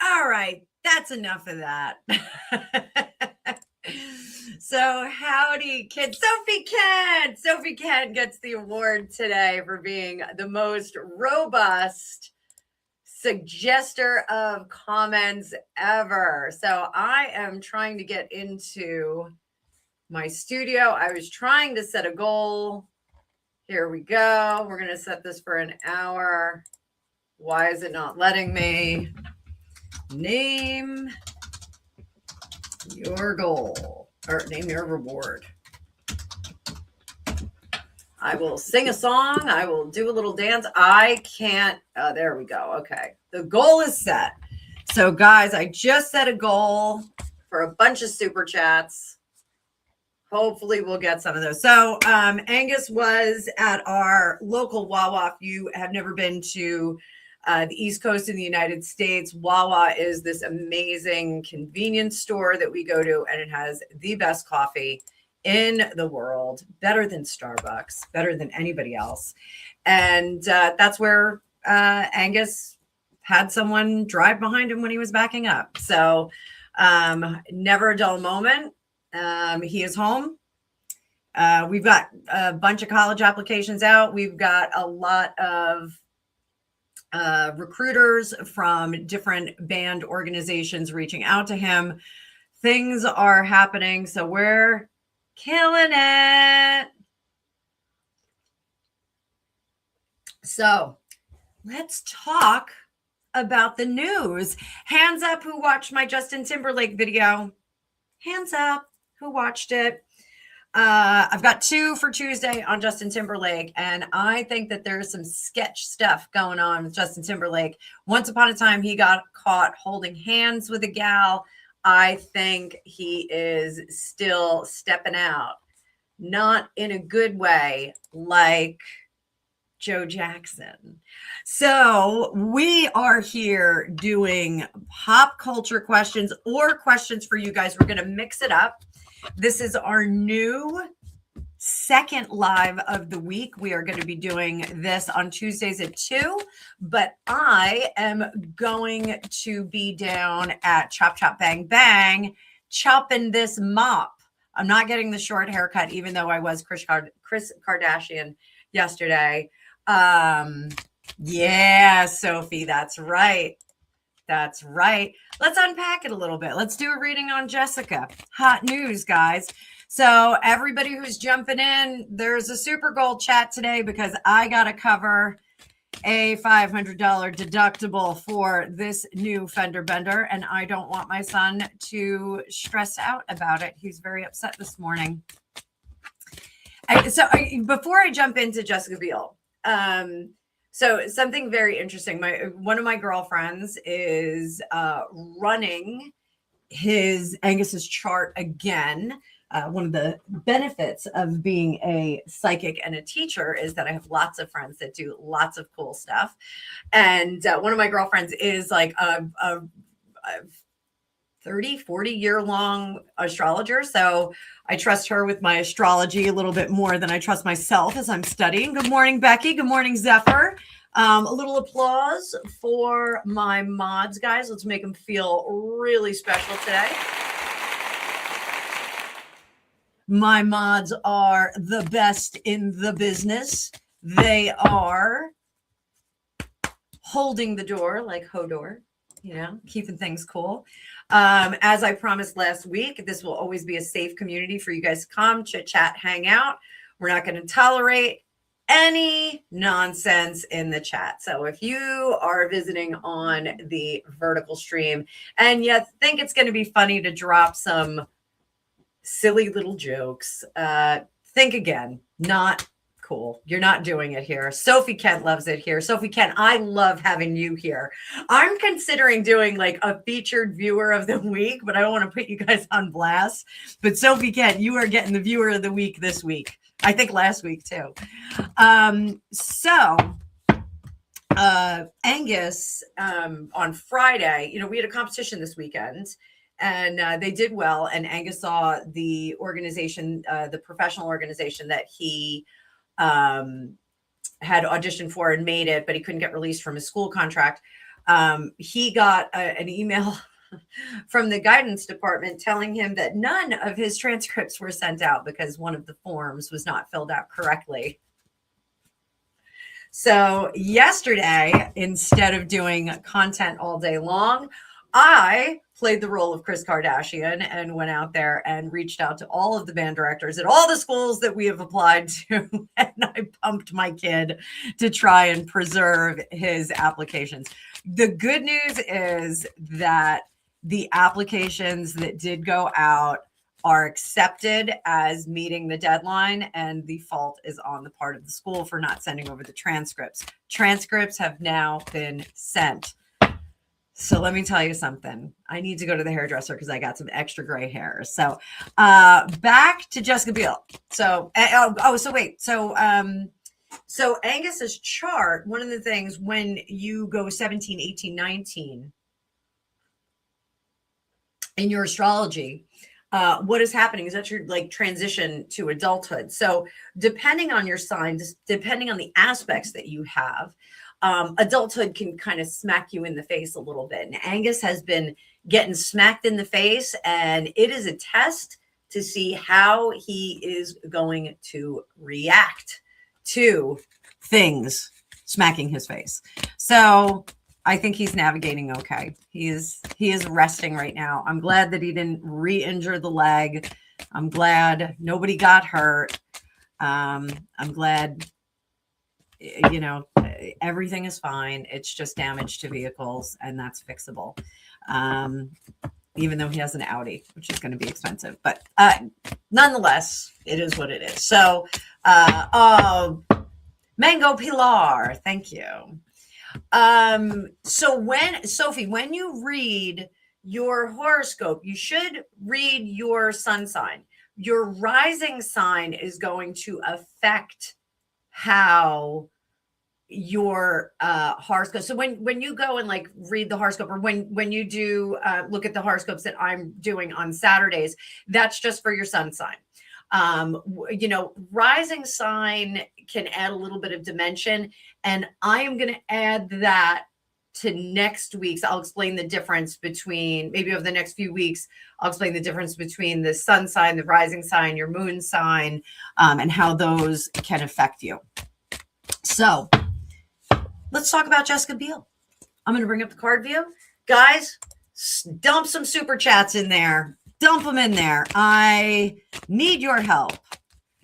All right, that's enough of that. So, howdy, kids. Sophie Kent gets the award today for being the most robust suggester of comments ever. So, I am trying to get into my studio. I was trying to set a goal. Here we go. We're going to set this for an hour. Why is it not letting me? Name your goal or name your reward. I will sing a song. I will do a little dance. I can't. There we go. Okay. The goal is set. So, guys, I just set a goal for a bunch of super chats. Hopefully, we'll get some of those. So, Angus was at our local Wawa. If you have never been to the East Coast in the United States, Wawa is this amazing convenience store that we go to, and it has the best coffee in the world, better than Starbucks, better than anybody else. And that's where Angus had someone drive behind him when he was backing up. So never a dull moment. He is home. We've got a bunch of college applications out. We've got a lot of recruiters from different band organizations reaching out to him. Things are happening. So we're killing it. So let's talk about the news. Hands up who watched my Justin Timberlake video. Hands up who watched it. I've got 2 for Tuesday on Justin Timberlake, and I think that there's some sketch stuff going on with Justin Timberlake. Once upon a time, he got caught holding hands with a gal. I think he is still stepping out, not in a good way like Joe Jackson. So we are here doing pop culture questions or questions for you guys. We're going to mix it up. This is our new second live of the week. We are going to be doing this on Tuesdays at 2, but I am going to be down at Chop Chop Bang Bang chopping this mop. I'm not getting the short haircut, even though I was Kris Kardashian yesterday. Yeah, Sophie, that's right. That's right. Let's unpack it a little bit. Let's do a reading on Jessica. Hot news, guys. So everybody who's jumping in, there's a Super Gold chat today because I got to cover a $500 deductible for this new fender bender, and I don't want my son to stress out about it. He's very upset this morning. Before I jump into Jessica Biel, So something very interesting. One of my girlfriends is running his Angus's chart again. One of the benefits of being a psychic and a teacher is that I have lots of friends that do lots of cool stuff. And one of my girlfriends is like a 30, 40-year long astrologer. So I trust her with my astrology a little bit more than I trust myself as I'm studying. Good morning, Becky. Good morning, Zephyr. A little applause for my mods, guys. Let's make them feel really special today. My mods are the best in the business. They are holding the door like Hodor, keeping things cool. As I promised last week, this will always be a safe community for you guys to come, chit chat, hang out. We're not going to tolerate any nonsense in the chat. So if you are visiting on the vertical stream and you think it's going to be funny to drop some silly little jokes, think again. Not cool. You're not doing it here. Sophie Kent loves it here. Sophie Kent, I love having you here. I'm considering doing like a featured viewer of the week, but I don't want to put you guys on blast. But Sophie Kent, you are getting the viewer of the week this week. I think last week too. Angus, on Friday, we had a competition this weekend. And they did well. And Angus saw the organization, the professional organization that he had auditioned for and made it, but he couldn't get released from his school contract. He got an email from the guidance department telling him that none of his transcripts were sent out because one of the forms was not filled out correctly. So yesterday, instead of doing content all day long, I played the role of Kris Kardashian and went out there and reached out to all of the band directors at all the schools that we have applied to. And I pumped my kid to try and preserve his applications. The good news is that the applications that did go out are accepted as meeting the deadline, and the fault is on the part of the school for not sending over the transcripts. Transcripts have now been sent. So let me tell you something. I need to go to the hairdresser because I got some extra gray hair. So back to Jessica Biel. So so Angus's chart, one of the things when you go 17, 18, 19 in your astrology, what is happening is that you're like transition to adulthood. So depending on your sign, depending on the aspects that you have, adulthood can kind of smack you in the face a little bit. And Angus has been getting smacked in the face, and it is a test to see how he is going to react to things smacking his face. So I think he's navigating okay. He is resting right now. I'm glad that he didn't re-injure the leg. I'm glad nobody got hurt. I'm glad, everything is fine. It's just damage to vehicles, and that's fixable. Even though he has an Audi, which is going to be expensive, but nonetheless, it is what it is. So, Mango Pilar, thank you. So Sophie, when you read your horoscope, you should read your sun sign. Your rising sign is going to affect how your horoscope. So when you go and like read the horoscope, or when you do look at the horoscopes that I'm doing on Saturdays, that's just for your sun sign. Rising sign can add a little bit of dimension, and I am going to add that to next week's. I'll explain the difference between, maybe over the next few weeks, I'll explain the difference between the sun sign, the rising sign, your moon sign, and how those can affect you. So let's talk about Jessica Biel. I'm going to bring up the card view. Guys, dump some super chats in there. Dump them in there. I need your help.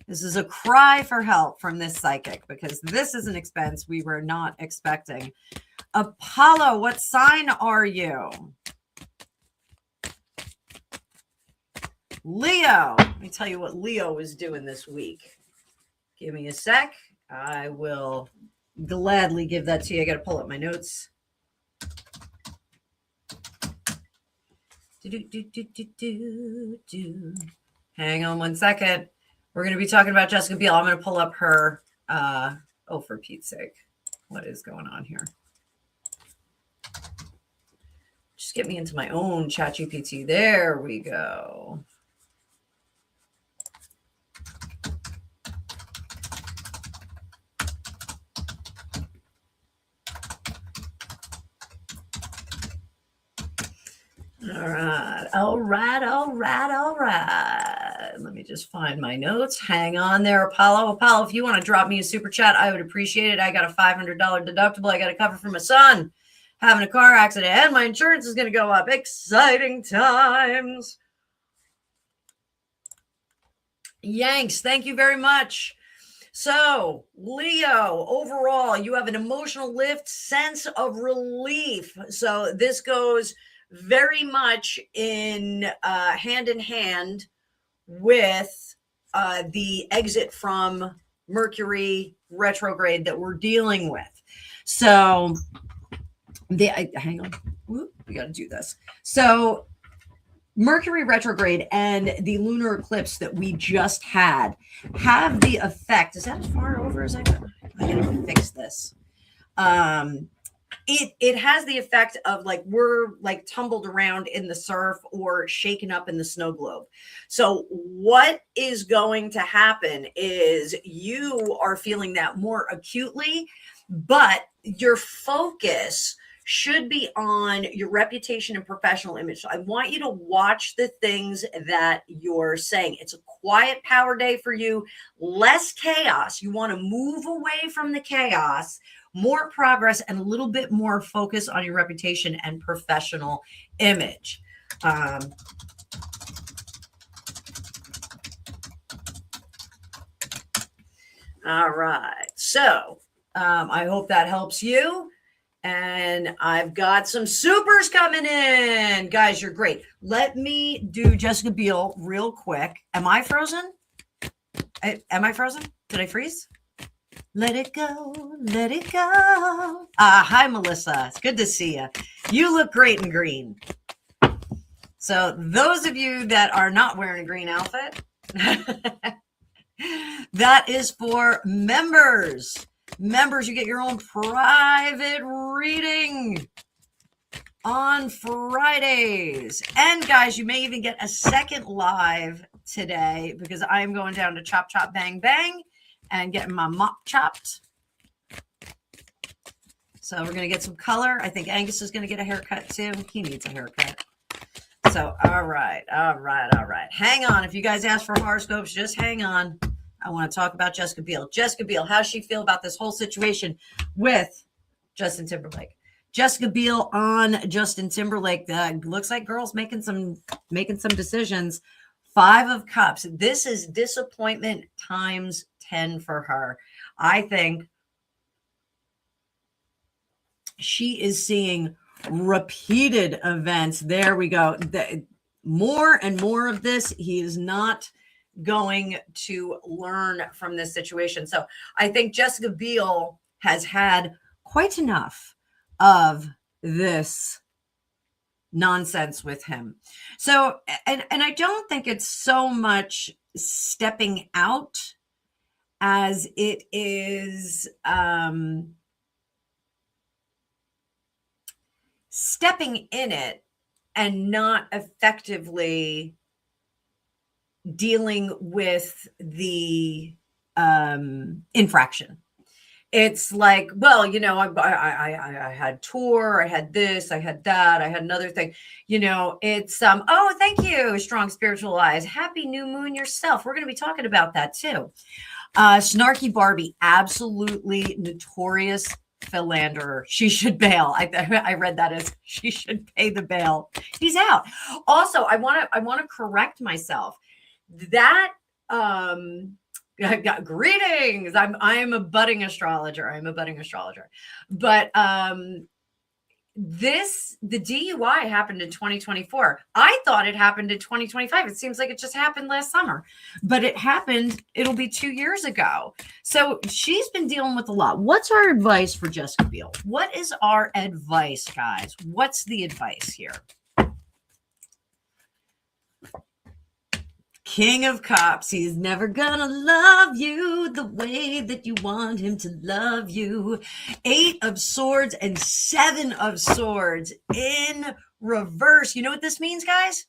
This is a cry for help from this psychic, because this is an expense we were not expecting. Apollo, what sign are you? Leo. Let me tell you what Leo is doing this week. Give me a sec. I will gladly give that to you. I got to pull up my notes. Hang on one second. We're going to be talking about Jessica Biel. I'm going to pull up her. Oh, for Pete's sake. What is going on here? Just get me into my own ChatGPT. There we go. All right. Let me just find my notes. Hang on there, Apollo. Apollo, if you want to drop me a super chat, I would appreciate it. I got a $500 deductible. I got to cover for my son having a car accident, and my insurance is going to go up. Exciting times. Yanks, thank you very much. So, Leo, overall, you have an emotional lift, sense of relief. So this goes very much in hand with the exit from Mercury retrograde that we're dealing with. So, hang on. Whoop, we got to do this. So, Mercury retrograde and the lunar eclipse that we just had have the effect. Is that as far over as I got? I gotta fix this. It has the effect of like we're like tumbled around in the surf or shaken up in the snow globe. So what is going to happen is you are feeling that more acutely, but your focus should be on your reputation and professional image. So I want you to watch the things that you're saying. It's a quiet power day for you, less chaos. You want to move away from the chaos, more progress, and a little bit more focus on your reputation and professional image. All right. So I hope that helps you. And I've got some supers coming in. Guys, you're great. Let me do Jessica Biel real quick. Am I frozen? Am I frozen? Did I freeze? Let it go. Let it go. Hi, Melissa. It's good to see you. You look great in green. So those of you that are not wearing a green outfit, that is for members. Members, you get your own private reading on Fridays. And guys, you may even get a second live today because I'm going down to Chop Chop Bang Bang and getting my mop chopped. So we're going to get some color. I think Angus is going to get a haircut too. He needs a haircut. So, all right. Hang on. If you guys ask for horoscopes, just hang on. I want to talk about Jessica Biel. Jessica Biel, how does she feel about this whole situation with Justin Timberlake? Jessica Biel on Justin Timberlake. Looks like girls making some decisions. 5 of Cups. This is disappointment times 10 for her. I think she is seeing repeated events. There we go. More and more of this. He is not going to learn from this situation. So I think Jessica Biel has had quite enough of this nonsense with him. So, and I don't think it's so much stepping out as it is stepping in it and not effectively dealing with the infraction. It's like, well, you know, I had tour, I had this, I had that, I had another thing. You know, it's oh, thank you, Strong Spiritual Eyes. Happy new moon yourself. We're going to be talking about that too. Snarky Barbie, absolutely notorious philanderer. She should bail. I read that as she should pay the bail. He's out. Also, I want to correct myself. That greetings. I'm a budding astrologer. But the DUI happened in 2024. I thought it happened in 2025. It seems like it just happened last summer, but it'll be 2 years ago. So she's been dealing with a lot. What's our advice for Jessica Biel? What is our advice, guys? What's the advice here? King of Cups, he's never gonna love you the way that you want him to love you. 8 of Swords and 7 of Swords in reverse. You know what this means, guys?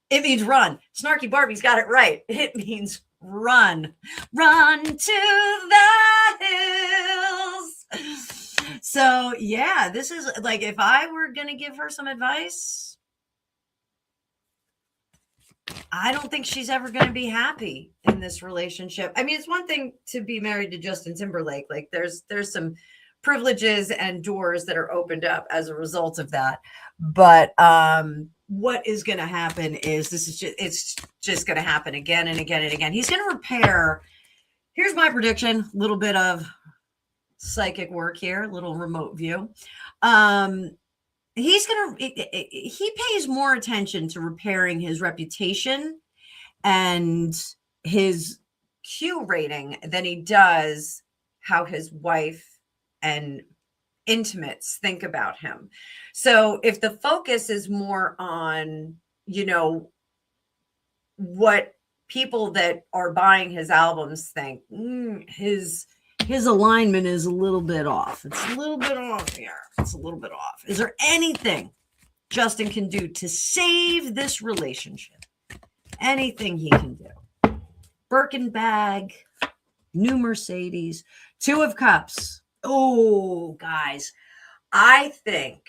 It means run. Snarky Barbie's got it right. It means run. Run to the hills. So, yeah, this is like, if I were gonna give her some advice, I don't think she's ever going to be happy in this relationship. I mean, it's one thing to be married to Justin Timberlake. Like there's some privileges and doors that are opened up as a result of that. But what is going to happen is it's just going to happen again and again and again. He's going to repair. Here's my prediction, a little bit of psychic work here, a little remote view. He pays more attention to repairing his reputation and his Q rating than he does how his wife and intimates think about him. So if the focus is more on, what people that are buying his albums think, his alignment is a little bit off. It's a little bit off here. It's a little bit off. Is there anything Justin can do to save this relationship? Anything he can do? Birkin bag, new Mercedes, 2 of Cups. Oh, guys, I think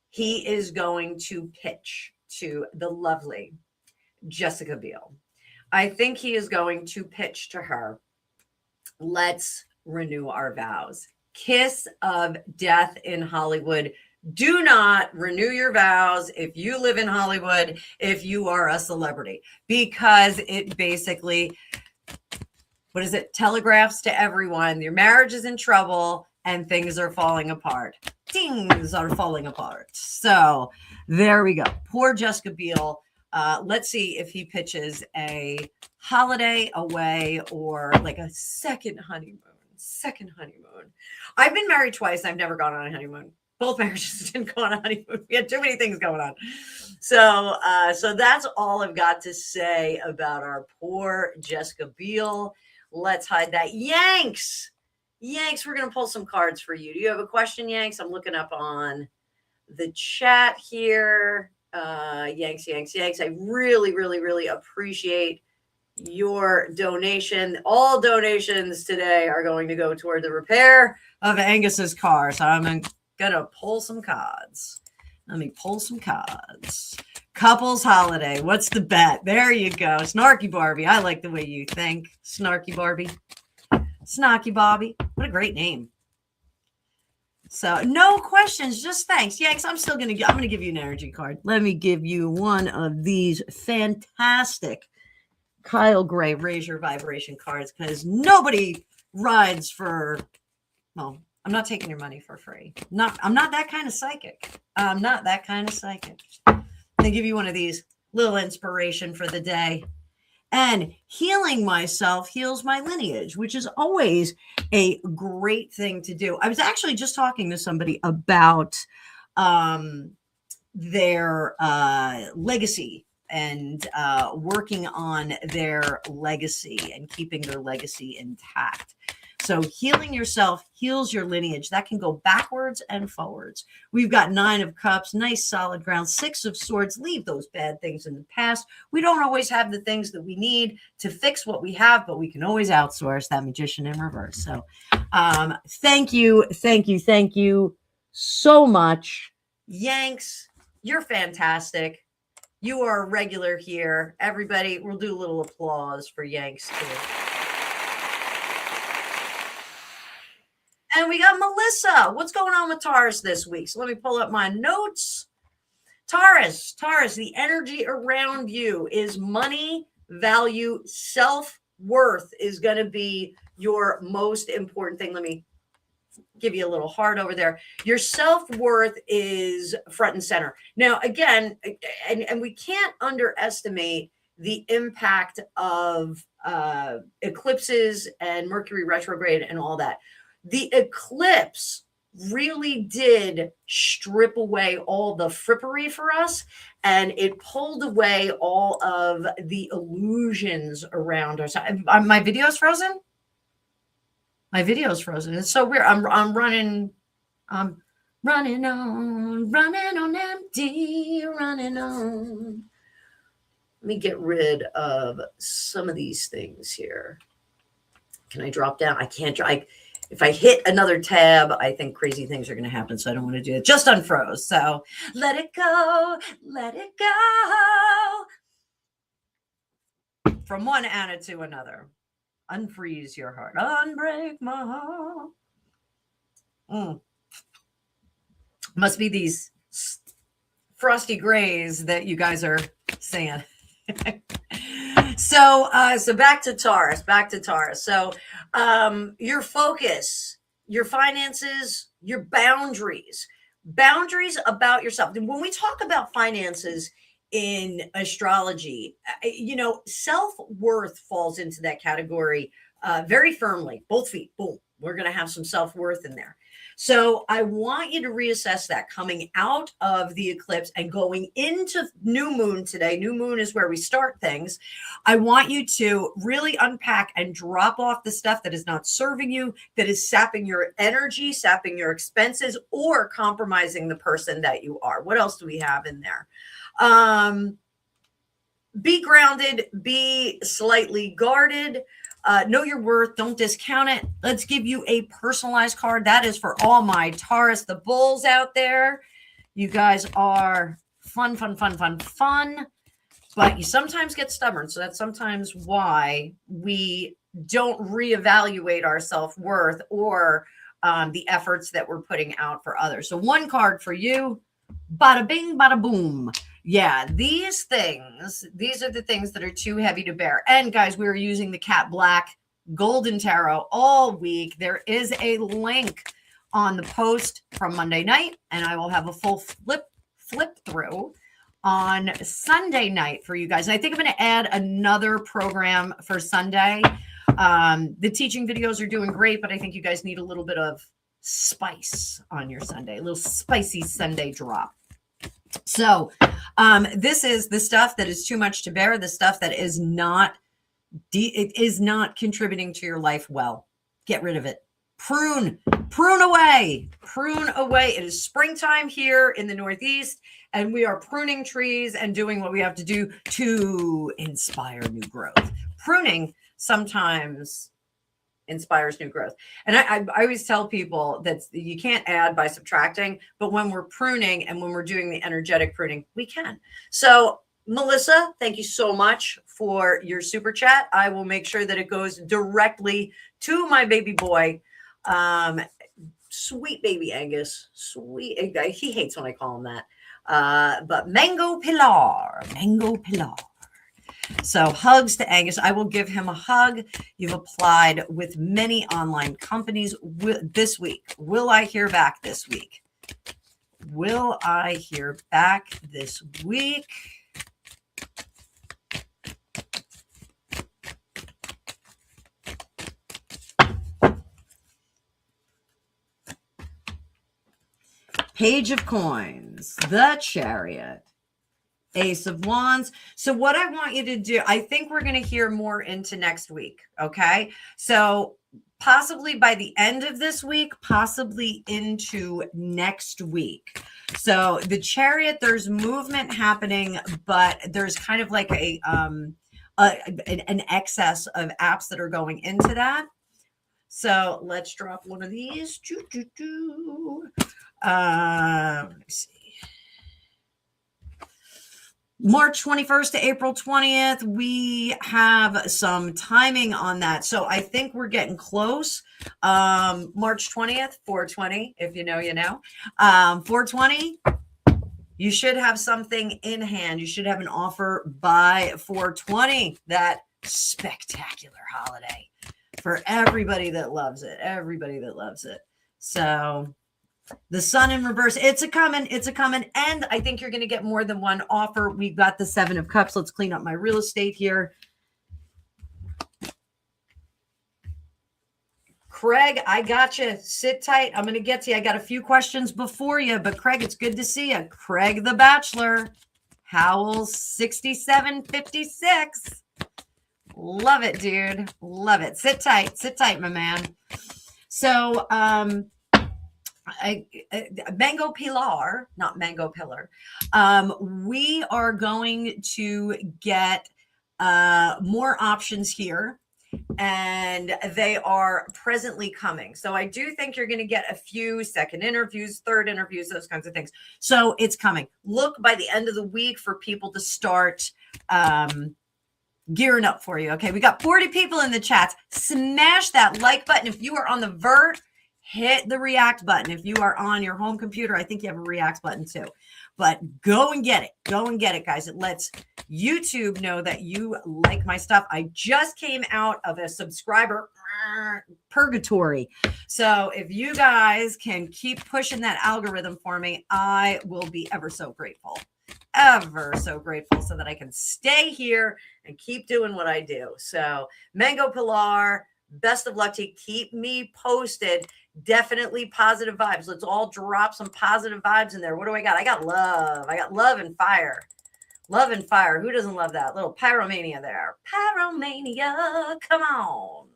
he is going to pitch to the lovely Jessica Biel. I think he is going to pitch to her, let's renew our vows. Kiss of death in Hollywood. Do not renew your vows if you live in Hollywood, if you are a celebrity, because it basically, telegraphs to everyone, your marriage is in trouble and things are falling apart. Things are falling apart. So there we go. Poor Jessica Biel. Let's see if he pitches a holiday away or like a second honeymoon. I've been married twice. I've never gone on a honeymoon. Both marriages didn't go on a honeymoon. We had too many things going on. So that's all I've got to say about our poor Jessica Biel. Let's hide that. Yanks, we're going to pull some cards for you. Do you have a question, Yanks? I'm looking up on the chat here. Yanks. I really, really, really appreciate your donation. All donations today are going to go toward the repair of Angus's car. So I'm gonna pull some cards. Let me pull some cards. Couples holiday. What's the bet? There you go. Snarky Barbie. I like the way you think. Snarky Barbie. Snarky Bobby. What a great name. So no questions, just thanks. Yanks, I'm going to give you an energy card. Let me give you one of these fantastic Kyle Gray Raise Your Vibration cards, because nobody rides for, well, I'm not taking your money for free. I'm not that kind of psychic. I'm not that kind of psychic. I'm going to give you one of these, little inspiration for the day. And healing myself heals my lineage, which is always a great thing to do. I was actually just talking to somebody about their legacy and working on their legacy and keeping their legacy intact. So healing yourself heals your lineage. That can go backwards and forwards. We've got 9 of Cups, nice solid ground. 6 of Swords, leave those bad things in the past. We don't always have the things that we need to fix what we have, but we can always outsource that Magician in reverse. So thank you so much. Yanks, you're fantastic. You are a regular here. Everybody, we'll do a little applause for Yanks too. And we got Melissa. What's going on with Taurus this week? So let me pull up my notes. Taurus, the energy around you is money, value, self-worth is going to be your most important thing. Let me give you a little heart over there. Your self-worth is front and center. Now, again, and we can't underestimate the impact of eclipses and Mercury retrograde and all that. The eclipse really did strip away all the frippery for us, and it pulled away all of the illusions around us. My video's frozen. My video's frozen. It's so weird. I'm running on empty, running on. Let me get rid of some of these things here. Can I drop down? I can't. If I hit another tab, I think crazy things are going to happen. So I don't want to do it. Just unfroze. So let it go. Let it go. From one Anna to another. Unfreeze your heart. Unbreak my heart. Must be these frosty grays that you guys are saying. So back to Taurus. So your focus, your finances, your boundaries about yourself. And when we talk about finances in astrology, self-worth falls into that category very firmly. Both feet, boom. We're going to have some self-worth in there. So I want you to reassess that coming out of the eclipse and going into new moon today. New moon is where we start things. I want you to really unpack and drop off the stuff that is not serving you, that is sapping your energy, sapping your expenses, or compromising the person that you are. What else do we have in there? Be grounded, be slightly guarded. Know your worth. Don't discount it. Let's give you a personalized card. That is for all my Taurus, the bulls out there. You guys are fun. But you sometimes get stubborn. So that's sometimes why we don't reevaluate our self-worth or the efforts that we're putting out for others. So one card for you. Bada bing, bada boom. Yeah, these are the things that are too heavy to bear. And guys, we were using the Cat Black Golden Tarot all week. There is a link on the post from Monday night, and I will have a full flip through on Sunday night for you guys. And I think I'm going to add another program for Sunday. The teaching videos are doing great, but I think you guys need a little bit of spice on your Sunday, a little spicy Sunday drop. So this is the stuff that is too much to bear, the stuff that is not contributing to your life well. Get rid of it. Prune away. It is springtime here in the Northeast, and we are pruning trees and doing what we have to do to inspire new growth. Pruning sometimes inspires new growth. And I always tell people that you can't add by subtracting, but when we're pruning and when we're doing the energetic pruning, we can. So Melissa, thank you so much for your super chat. I will make sure that it goes directly to my baby boy. Sweet baby Angus. Sweet. He hates when I call him that. But Mango Pilar. So hugs to Angus. I will give him a hug. You've applied with many online companies this week. Will I hear back this week? Page of Coins, the Chariot, Ace of Wands. So what I want you to do, I think we're going to hear more into next week. Okay. So possibly by the end of this week, possibly into next week. So the Chariot, there's movement happening, but there's kind of like an excess of apps that are going into that. So let's drop one of these. Let me see. March 21st to April 20th, we have some timing on that. So I think we're getting close. March 20th, 420, if you know, you know. 420, you should have something in hand. You should have an offer by 420, that spectacular holiday for everybody that loves it. So the sun in reverse, it's a coming. And I think you're going to get more than one offer. We've got the 7 of Cups. Let's clean up my real estate here. Craig, I got you. Sit tight. I'm going to get to you. I got a few questions before you, but Craig, it's good to see you. Craig the Bachelor, Howell 6756. Love it, dude. Love it. Sit tight, my man. So, Mango Pilar, not Mango Pillar. We are going to get more options here, and they are presently coming. So I do think you're going to get a few second interviews, third interviews, those kinds of things. So it's coming. Look by the end of the week for people to start gearing up for you. Okay, we got 40 people in the chat. Smash that like button. If you are on the vert, hit the react button. If you are on your home computer, I think you have a react button too. But go and get it. Go and get it, guys. It lets YouTube know that you like my stuff. I just came out of a subscriber purgatory. So if you guys can keep pushing that algorithm for me, I will be ever so grateful. Ever so grateful, so that I can stay here and keep doing what I do. So Mango Pilar, best of luck to you. Keep me posted. Definitely positive vibes. Let's all drop some positive vibes in there. What do I got? I got love. I got love and fire. Love and fire. Who doesn't love that? Little pyromania there. Pyromania. Come on.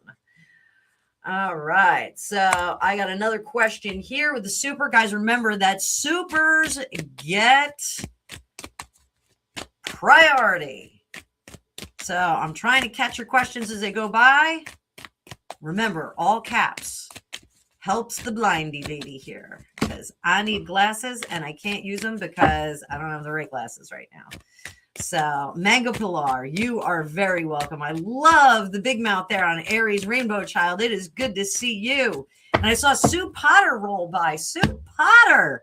All right. So I got another question here with the super. Guys, remember that supers get priority. So I'm trying to catch your questions as they go by. Remember, all caps. Helps the blindy lady here, because I need glasses and I can't use them because I don't have the right glasses right now. So Mango Pilar, you are very welcome. I love the big mouth there on Aries Rainbow Child. It is good to see you. And I saw Sue Potter roll by. Sue Potter,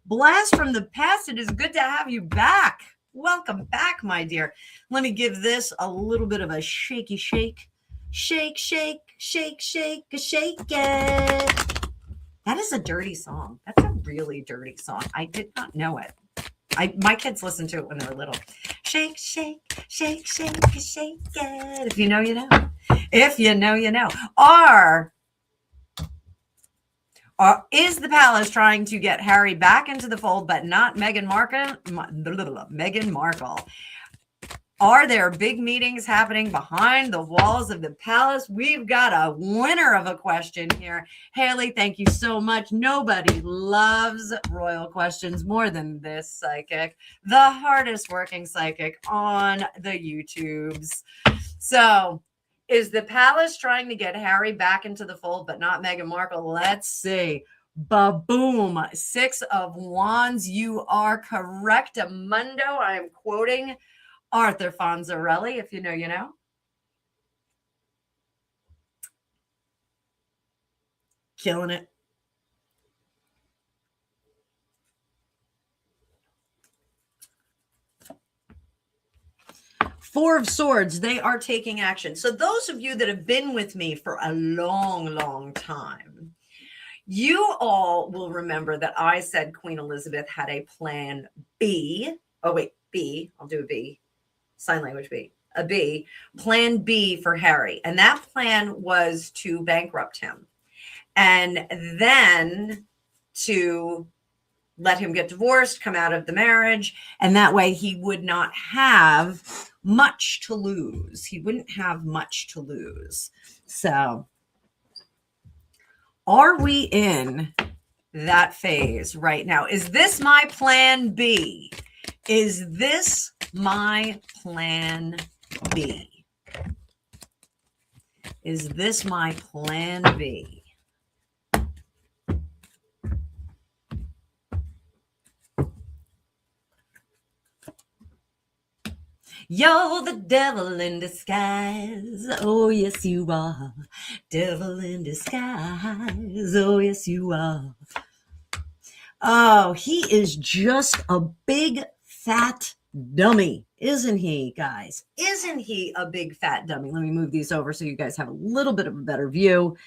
blast from the past. It is good to have you back. Welcome back, my dear. Let me give this a little bit of a shaky shake. Shake, shake, shake, shake, shake it. That is a dirty song. That's a really dirty song. I did not know it. My kids listened to it when they were little. Shake, shake, shake, shake, shake it. If you know, you know. If you know, you know. Is the palace trying to get Harry back into the fold, but not Meghan Markle? Meghan Markle. Are there big meetings happening behind the walls of the palace? We've got a winner of a question here. Haley, thank you so much. Nobody loves royal questions more than this psychic, the hardest working psychic on the YouTubes. So, is the palace trying to get Harry back into the fold, but not Meghan Markle? Let's see. Ba-boom. 6 of Wands. You are correct, Amundo. I am quoting Arthur Fonzarelli. If you know, you know. Killing it. Four of Swords, they are taking action. So those of you that have been with me for a long, long time, you all will remember that I said Queen Elizabeth had a plan B. Oh, wait, B. I'll do a B. Sign language B. A B. Plan B for Harry. And that plan was to bankrupt him. And then to let him get divorced, come out of the marriage. And that way he would not have much to lose. He wouldn't have much to lose. So are we in that phase right now? Is this my plan B? Is this my plan B? Is this my plan B? You're the devil in disguise. Oh, yes, you are. Devil in disguise. Oh, yes, you are. Oh, he is just a big fat dummy, isn't he, guys? Isn't he a big fat dummy? Let me move these over so you guys have a little bit of a better view.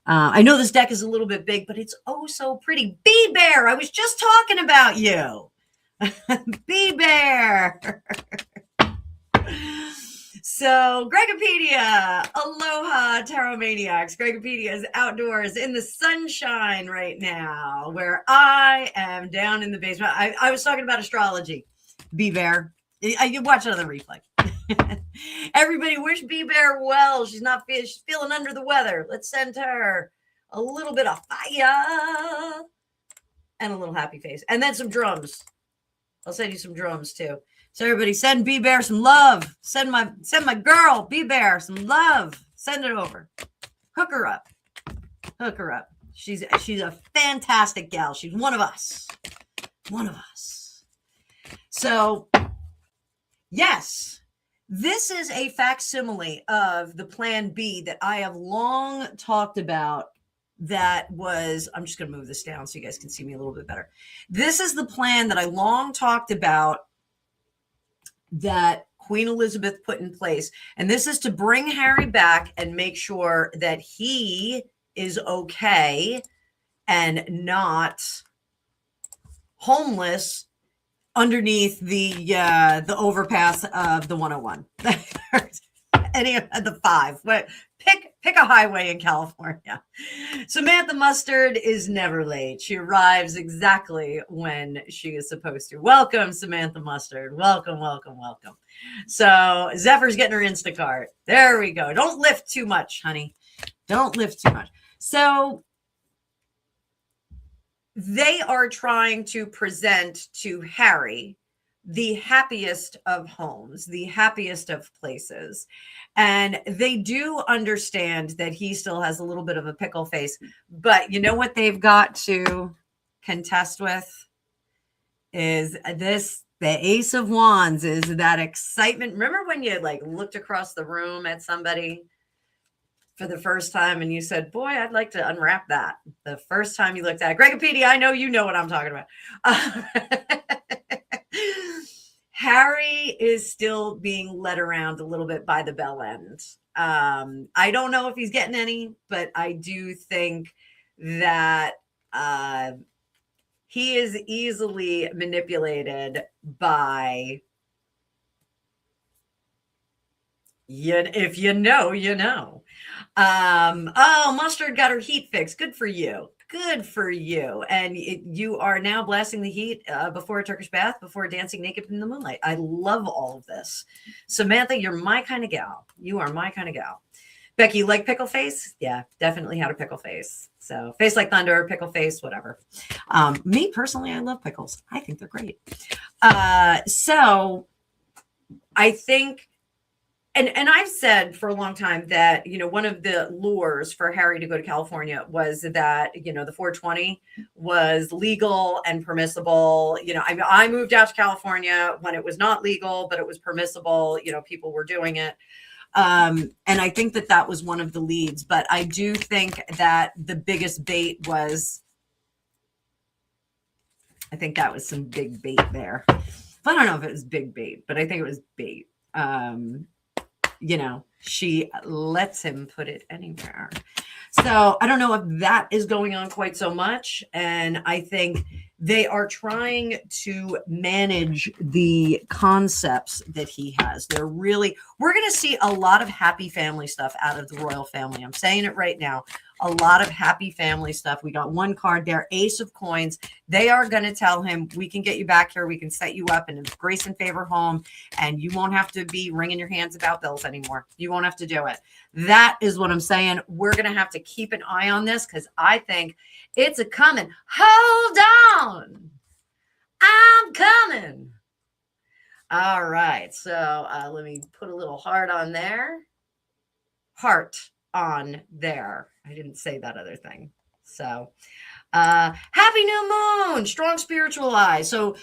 I know this deck is a little bit big, but it's oh so pretty. Bee Bear, I was just talking about you. Bee Bear. So, Gregopedia, aloha, Tarot Maniacs. Gregopedia is outdoors in the sunshine right now, where I am down in the basement. I was talking about astrology. Bee Bear. You watch it on the replay. Everybody wish Bee Bear well. She's feeling under the weather. Let's send her a little bit of fire and a little happy face. And then some drums. I'll send you some drums too. So everybody send Bee Bear some love. Send my girl, Bee Bear, some love. Send it over. Hook her up. Hook her up. She's a fantastic gal. She's one of us. One of us. So, yes, this is a facsimile of the Plan B that I have long talked about. That was, I'm just going to move this down so you guys can see me a little bit better. This is the plan that I long talked about that Queen Elizabeth put in place. And this is to bring Harry back and make sure that he is okay and not homeless underneath the overpass of the 101. Any of the 5. But pick a highway in California. Samantha Mustard is never late. She arrives exactly when she is supposed to. Welcome, Samantha Mustard. Welcome, welcome, welcome. So Zephyr's getting her Instacart. There we go. Don't lift too much, honey. Don't lift too much. So they are trying to present to Harry the happiest of homes, the happiest of places. And they do understand that he still has a little bit of a pickle face. But you know what they've got to contest with is this, the Ace of Wands is that excitement. Remember when you like looked across the room at somebody for the first time and you said, boy, I'd like to unwrap that. The first time you looked at it. Gregopedia, I know you know what I'm talking about. Harry is still being led around a little bit by the bell end. I don't know if he's getting any, but I do think that he is easily manipulated by, if you know, you know. Oh, Mustard got her heat fixed. Good for you. Good for you. And you are now blasting the heat before a Turkish bath, before dancing naked in the moonlight. I love all of this. Samantha, you're my kind of gal. You are my kind of gal. Becky, you like pickle face? Yeah, definitely had a pickle face. So face like thunder, pickle face, whatever. Me personally, I love pickles. I think they're great. So I think, and I've said for a long time that, you know, one of the lures for Harry to go to California was that, you know, the 420 was legal and permissible. You know, I moved out to California when it was not legal, but it was permissible. You know, people were doing it. And I think that that was one of the leads. But I do think that the biggest bait was, I think that was some big bait there. I don't know if it was big bait, but I think it was bait. You know, she lets him put it anywhere. So I don't know if that is going on quite so much. And I think they are trying to manage the concepts that he has. They're really, we're going to see a lot of happy family stuff out of the royal family. I'm saying it right now. A lot of happy family stuff. We got one card there, Ace of Coins. They are going to tell him, we can get you back here. We can set you up in a grace and favor home, and you won't have to be wringing your hands about bills anymore. You won't have to do it. That is what I'm saying. We're going to have to keep an eye on this because I think it's a coming. Hold on. I'm coming. All right. So let me put a little heart on there. Heart on there. I didn't say that other thing. So happy new moon, strong spiritual eye. So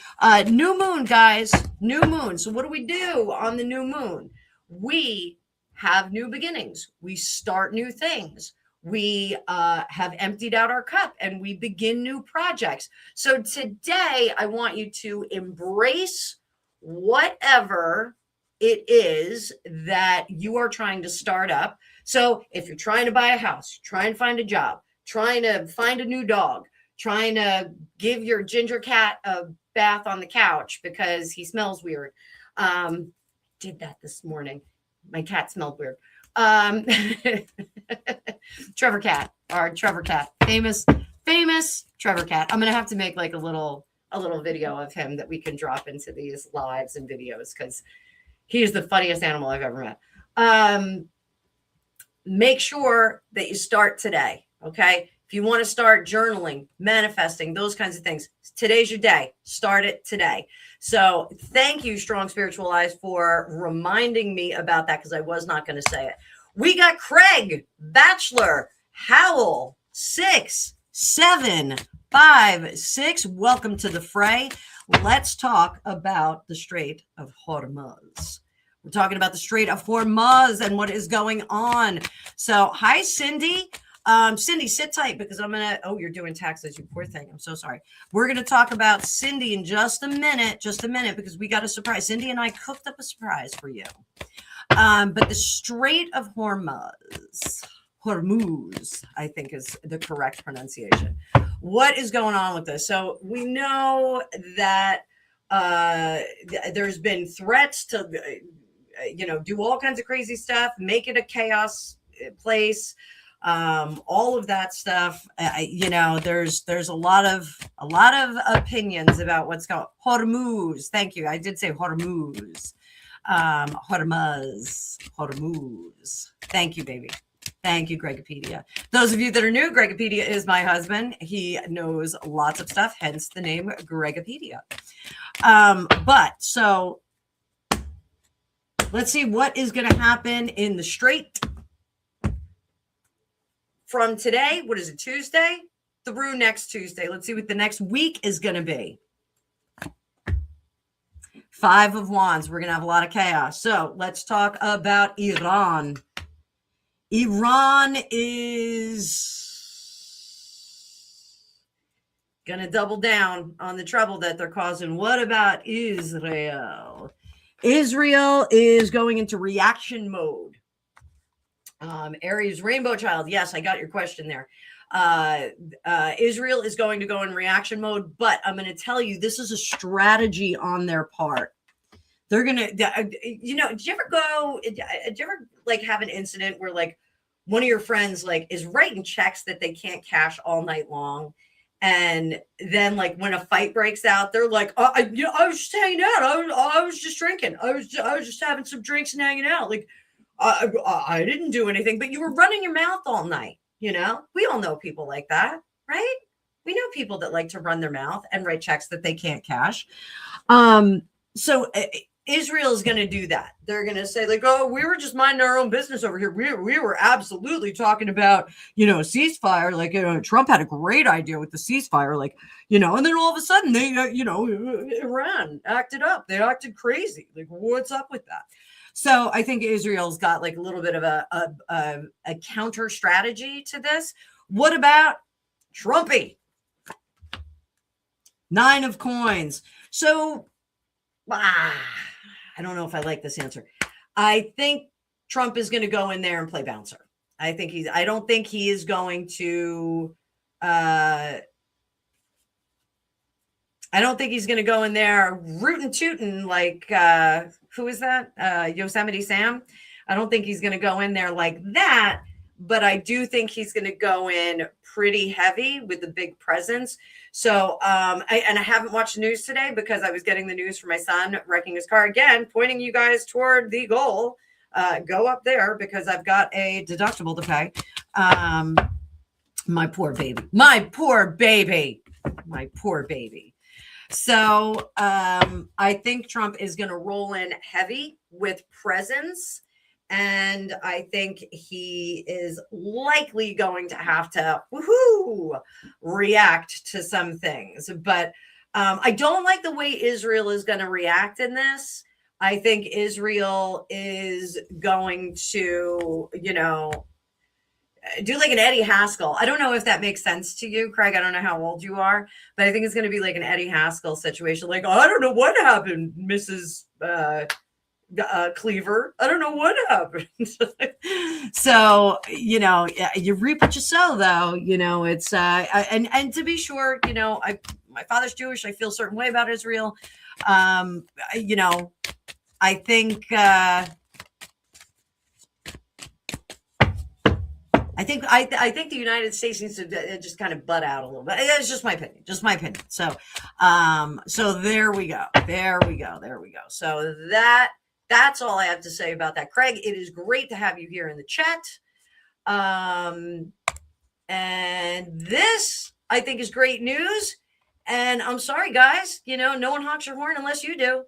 new moon, guys, new moon. So what do we do on the new moon? We have new beginnings. We start new things. We have emptied out our cup and we begin new projects. So today I want you to embrace whatever it is that you are trying to start up. So if you're trying to buy a house, trying to find a job, trying to find a new dog, trying to give your ginger cat a bath on the couch because he smells weird. Did that this morning. My cat smelled weird. Trevor Cat, our Trevor Cat, famous Trevor Cat. I'm gonna have to make like a little video of him that we can drop into these lives and videos because he is the funniest animal I've ever met. Make sure that you start today. Okay. If you want to start journaling, manifesting, those kinds of things, today's your day. Start it today. So thank you, Strong Spiritual Eyes, for reminding me about that because I was not going to say it. We got Craig, Bachelor, Howell, 6756. Welcome to the fray. Let's talk about the Strait of Hormuz. We're talking about the Strait of Hormuz and what is going on. So, hi, Cindy. Cindy, sit tight because I'm going to, oh, you're doing taxes, you poor thing. I'm so sorry. We're going to talk about Cindy in just a minute, because we got a surprise. Cindy and I cooked up a surprise for you. But the Strait of Hormuz, I think is the correct pronunciation. What is going on with this? So we know that there's been threats to, do all kinds of crazy stuff, make it a chaos place. All of that stuff, there's a lot of opinions about what's going on. Hormuz. Thank you. I did say Hormuz. Hormuz. Thank you, baby. Thank you, Gregopedia. Those of you that are new, Gregopedia is my husband. He knows lots of stuff, hence the name Gregopedia. So let's see what is going to happen in the Strait from today. What is it, Tuesday? Through next Tuesday. Let's see what the next week is going to be. 5 of Wands. We're going to have a lot of chaos. So let's talk about Iran. Iran is going to double down on the trouble that they're causing. What about Israel? Israel is going into reaction mode. Aries Rainbow Child. Yes, I got your question there. Israel is going to go in reaction mode, but I'm going to tell you, this is a strategy on their part. They're going to, did you ever like have an incident where like one of your friends like is writing checks that they can't cash all night long? And then like when a fight breaks out, they're like, I was just hanging out. I was just drinking. I was just having some drinks and hanging out. Like, I didn't do anything, but you were running your mouth all night. We all know people like that, right? We know people that like to run their mouth and write checks that they can't cash. So Israel is going to do that. They're going to say like, oh, we were just minding our own business over here. We were absolutely talking about, ceasefire. Like, Trump had a great idea with the ceasefire, like, and then all of a sudden they, Iran acted up. They acted crazy. Like, what's up with that? So I think Israel's got like a little bit of a counter strategy to this. What about Trumpy? 9 of Coins. So I don't know if I like this answer. I think Trump is going to go in there and play bouncer. I don't think he is going to I don't think he's going to go in there rootin' tootin' like, who is that? Yosemite Sam. I don't think he's going to go in there like that, but I do think he's going to go in pretty heavy with a big presence. So, I haven't watched the news today because I was getting the news from my son wrecking his car again, pointing you guys toward the goal. Go up there because I've got a deductible to pay. My poor baby. So I think Trump is going to roll in heavy with presence. And I think he is likely going to have to react to some things. But I don't like the way Israel is going to react in this. I think Israel is going to, do like an Eddie Haskell. I don't know if that makes sense to you, Craig. I don't know how old you are, but I think it's going to be like an Eddie Haskell situation. Like, I don't know what happened, Mrs. Cleaver. I don't know what happened. So, you reap what you sow, though. It's and to be sure, my father's Jewish. I feel a certain way about Israel. I think I think the United States needs to just kind of butt out a little bit. It's just my opinion. So, so there we go. So that's all I have to say about that. Craig, it is great to have you here in the chat. And this, I think, is great news. And I'm sorry, guys, no one honks your horn unless you do.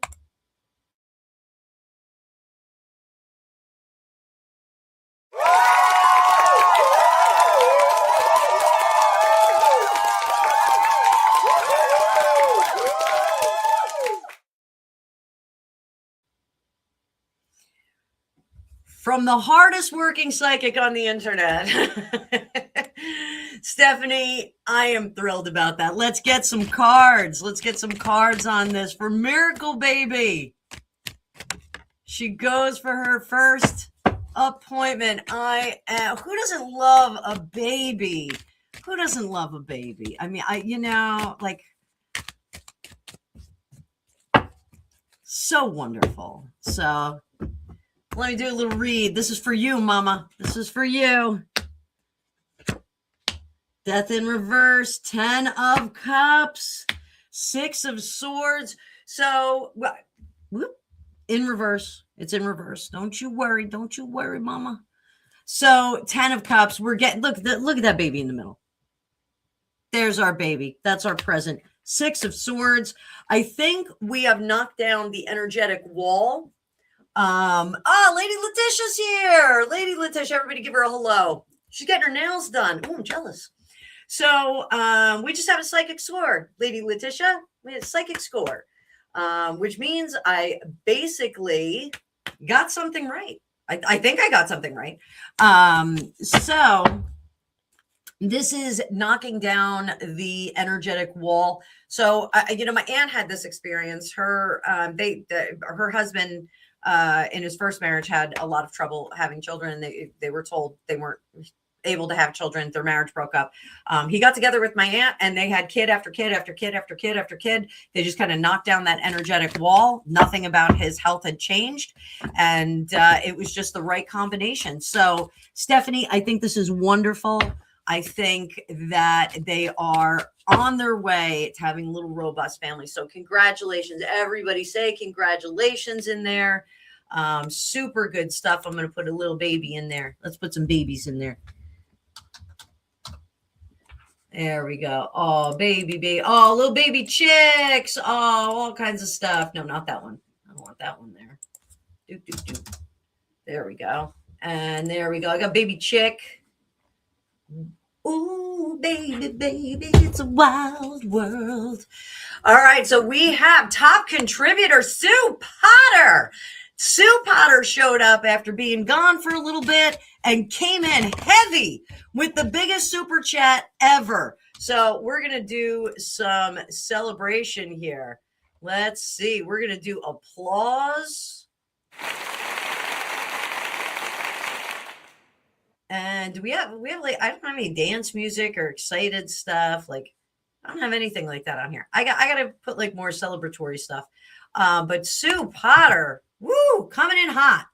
From the hardest working psychic on the internet, Stephanie, I am thrilled about that. Let's get some cards. On this for Miracle Baby. She goes for her first appointment. Who doesn't love a baby? I mean, so wonderful. So let me do a little read. This is for you, Mama. This is for you. Death in reverse, 10 of Cups, 6 of Swords. So, in reverse. It's in reverse. Don't you worry, Mama. So, 10 of Cups. We're getting, look at that baby in the middle. There's our baby. That's our present. 6 of Swords. I think we have knocked down the energetic wall. Lady Letitia's here. Lady Letitia, everybody give her a hello. She's getting her nails done. Oh, I'm jealous. So we just have a psychic score, Lady Letitia. We had a psychic score, which means I basically got something right. I think I got something right. So this is knocking down the energetic wall. So, my aunt had this experience. Her husband in his first marriage had a lot of trouble having children. They were told they weren't able to have children. Their marriage broke up. He got together with my aunt and they had kid after kid after kid after kid after kid. They just kind of knocked down that energetic wall. Nothing about his health had changed. And it was just the right combination. So Stephanie, I think this is wonderful. I think that they are on their way to having a little robust family. So congratulations. Everybody say congratulations in there. Super good stuff. I'm going to put a little baby in there. Let's put some babies in there. There we go. Oh, baby. Oh, little baby chicks. Oh, all kinds of stuff. No, not that one. I don't want that one there. There we go. And there we go. I got baby chick. Ooh, baby, it's a wild world. All right, so we have top contributor Sue Potter. Sue Potter showed up after being gone for a little bit and came in heavy with the biggest super chat ever. So we're going to do some celebration here. Let's see. We're going to do applause. And we have like, I don't have any dance music or excited stuff. Like, I don't have anything like that on here. I got to put like more celebratory stuff. But Sue Potter, woo, coming in hot.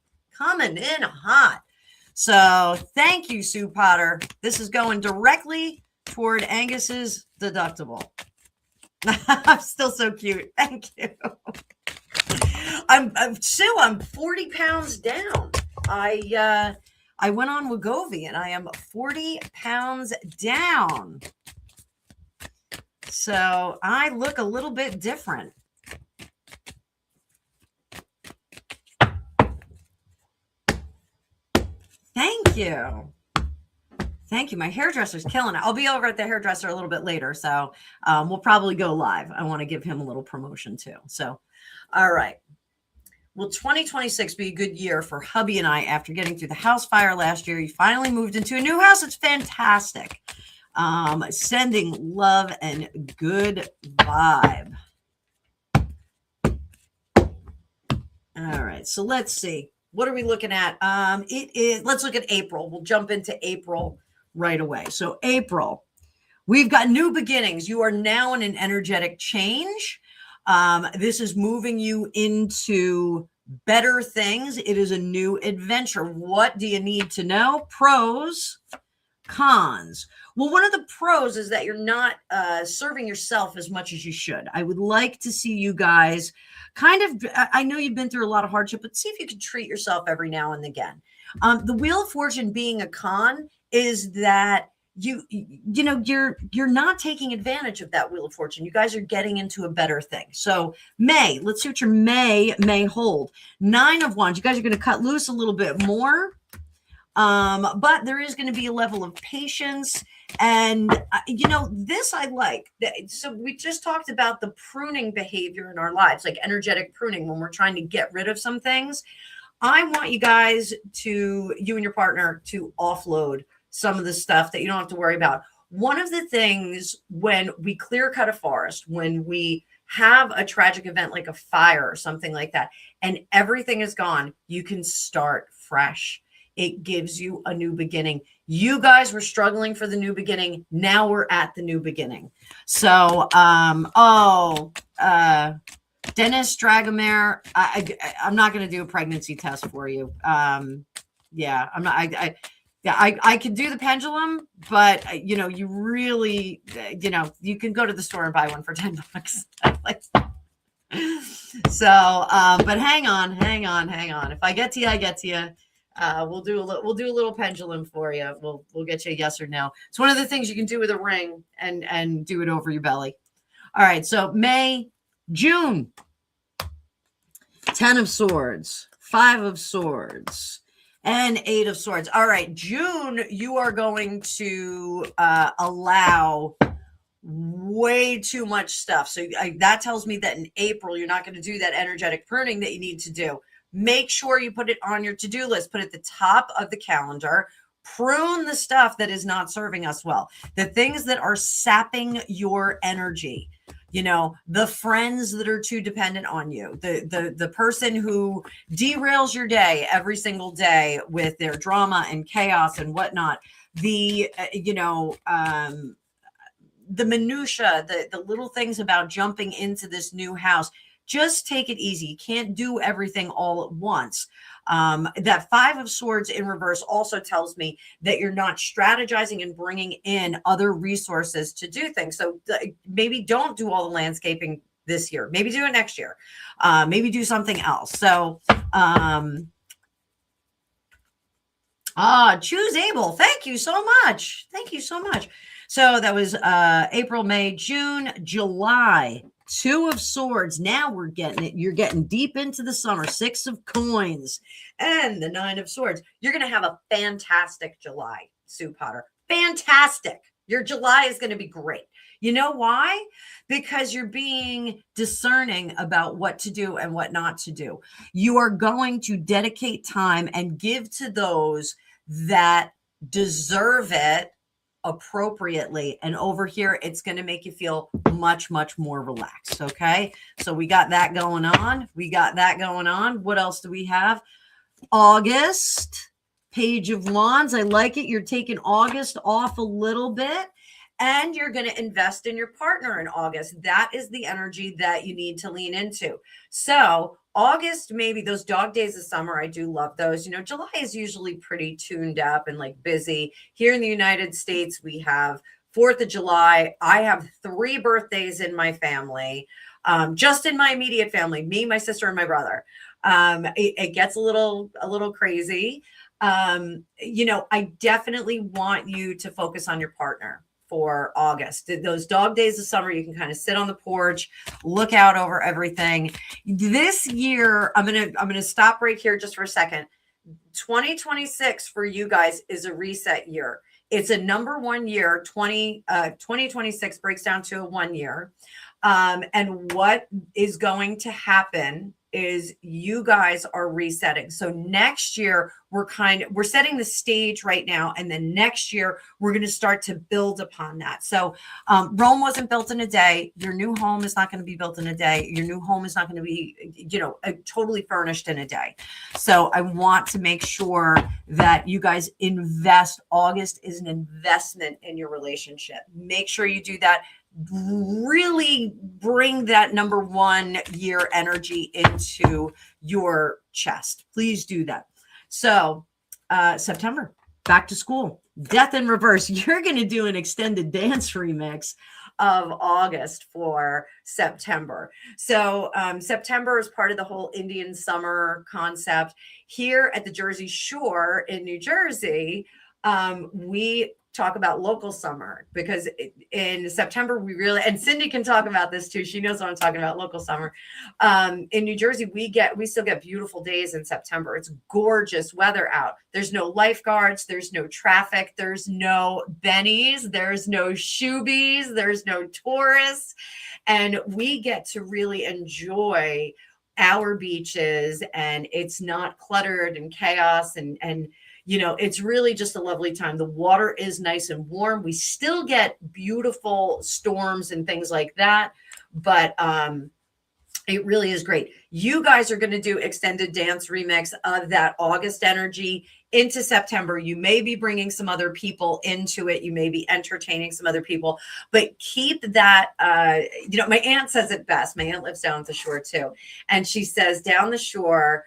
So thank you, Sue Potter. This is going directly toward Angus's deductible. I'm still so cute. Thank you. Sue, I'm 40 pounds down. I went on Wegovy and I am 40 pounds down. So I look a little bit different. Thank you. My hairdresser's killing it. I'll be over at the hairdresser a little bit later. So we'll probably go live. I want to give him a little promotion too. So, all right. Will 2026 be a good year for hubby and I after getting through the house fire last year? He finally moved into a new house. It's fantastic. Sending love and good vibe. All right. right. So let's see. What are we looking at? Let's look at April. We'll jump into April right away. So April, we've got new beginnings. You are now in an energetic change. This is moving you into better things. It is a new adventure. What do you need to know? Pros, cons. Well, one of the pros is that you're not serving yourself as much as you should. I would like to see you guys kind of, I know you've been through a lot of hardship, but see if you can treat yourself every now and again. The Wheel of Fortune being a con is that you're not taking advantage of that Wheel of Fortune. You guys are getting into a better thing. So May, let's see what your May hold. 9 of Wands. You guys are going to cut loose a little bit more. But there is going to be a level of patience. And, this I like. So we just talked about the pruning behavior in our lives, like energetic pruning when we're trying to get rid of some things. I want you guys you and your partner, to offload some of the stuff that you don't have to worry about. One of the things when we clear cut a forest, when we have a tragic event like a fire or something like that, and everything is gone, you can start fresh. It gives you a new beginning. You guys were struggling for the new beginning. Now we're at the new beginning. So, Dennis Dragomir, I'm not going to do a pregnancy test for you. I'm not. I could do the pendulum, but you really, you can go to the store and buy one for $10. So, but hang on. If I get to you, I get to you. We'll do a little pendulum for you. We'll get you a yes or no. It's one of the things you can do with a ring and do it over your belly. All right. So May, June, 10 of Swords, 5 of Swords, and 8 of Swords. All right. June, you are going to allow way too much stuff. So that tells me that in April, you're not going to do that energetic pruning that you need to do. Make sure you put it on your to-do list, put it at the top of the calendar, prune the stuff that is not serving us well, the things that are sapping your energy, the friends that are too dependent on you, the person who derails your day every single day with their drama and chaos and whatnot, the minutia, the little things about jumping into this new house. Just take it easy. You can't do everything all at once. That 5 of Swords in reverse also tells me that you're not strategizing and bringing in other resources to do things. So maybe don't do all the landscaping this year. Maybe do it next year. Maybe do something else. So, choose Abel. Thank you so much. So that was April, May, June, July. 2 of Swords. Now we're getting it. You're getting deep into the summer. 6 of Coins and the 9 of Swords. You're going to have a fantastic July, Sue Potter. Fantastic. Your July is going to be great. You know why? Because you're being discerning about what to do and what not to do. You are going to dedicate time and give to those that deserve it appropriately. And over here, it's going to make you feel much, much more relaxed. Okay. So we got that going on. What else do we have? August, Page of Wands. I like it. You're taking August off a little bit and you're going to invest in your partner in August. That is the energy that you need to lean into. So August, maybe those dog days of summer, I do love those. July is usually pretty tuned up and like busy. Here in the United States, we have 4th of July. I have 3 birthdays in my family, just in my immediate family, me, my sister, and my brother. It gets a little crazy. I definitely want you to focus on your partner for August. Those dog days of summer, you can kind of sit on the porch, look out over everything. This year, I'm gonna stop right here just for a second. 2026 for you guys is a reset year. It's a number 1 year. 2026 breaks down to a 1 year. And what is going to happen is you guys are resetting. So next year we're setting the stage right now, and then next year we're going to start to build upon that. So Rome wasn't built in a day. Your new home is not going to be built in a day. Your new home is not going to be, totally furnished in a day. So I want to make sure that you guys invest. August is an investment in your relationship. Make sure you do that. Really bring that number 1 year energy into your chest. Please do that. So September, back to school, Death in Reverse. You're going to do an extended dance remix of August for September. So September is part of the whole Indian summer concept. Here at the Jersey Shore in New Jersey, we talk about local summer, because in September we really, and Cindy can talk about this too. She knows what I'm talking about, local summer. In New Jersey, we still get beautiful days in September. It's gorgeous weather out. There's no lifeguards. There's no traffic. There's no bennies. There's no shoobies. There's no tourists. And we get to really enjoy our beaches, and it's not cluttered and chaos, and it's really just a lovely time. The water is nice and warm. We still get beautiful storms and things like that, but it really is great. You guys are going to do extended dance remix of that August energy into September. You may be bringing some other people into it. You may be entertaining some other people, but keep that, my aunt says it best. My aunt lives down the shore too. And she says down the shore,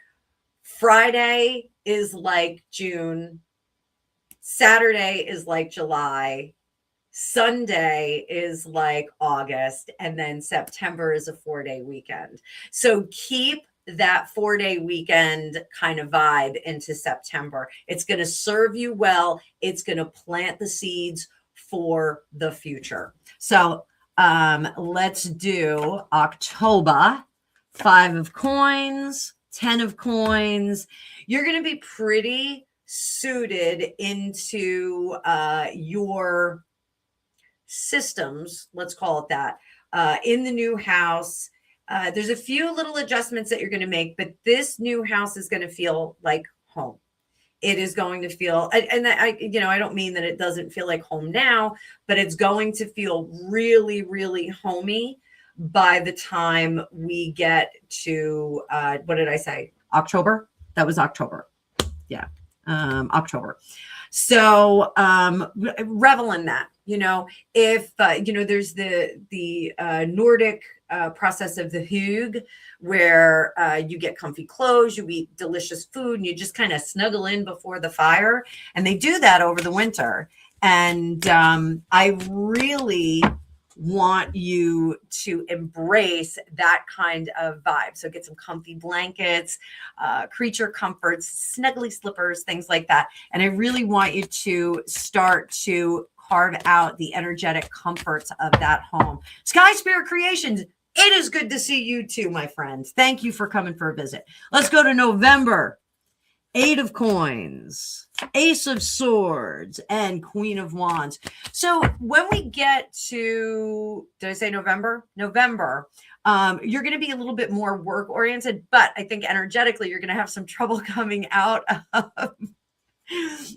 Friday is like June, Saturday is like July, Sunday is like August, and then September is a 4-day weekend. So keep that 4-day weekend kind of vibe into September. It's going to serve you well. It's going to plant the seeds for the future. So let's do October. 5 of coins, 10 of coins. You're going to be pretty suited into your systems, let's call it that, in the new house. There's a few little adjustments that you're going to make, but this new house is going to feel like home. It is going to feel, and I don't mean that it doesn't feel like home now, but it's going to feel really, really homey by the time we get to, what did I say? October? That was October. Yeah. October. So revel in that. If there's the Nordic process of the hygge, where you get comfy clothes, you eat delicious food, and you just kind of snuggle in before the fire. And they do that over the winter. And I really want you to embrace that kind of vibe. So get some comfy blankets, creature comforts, snuggly slippers, things like that. And I really want you to start to carve out the energetic comforts of that home. Sky Spirit Creations, it is good to see you too, my friends. Thank you for coming for a visit. Let's go to November. 8 of coins, Ace of Swords, and Queen of Wands. So when we get to, did I say November? November, you're going to be a little bit more work oriented, but I think energetically you're going to have some trouble coming out of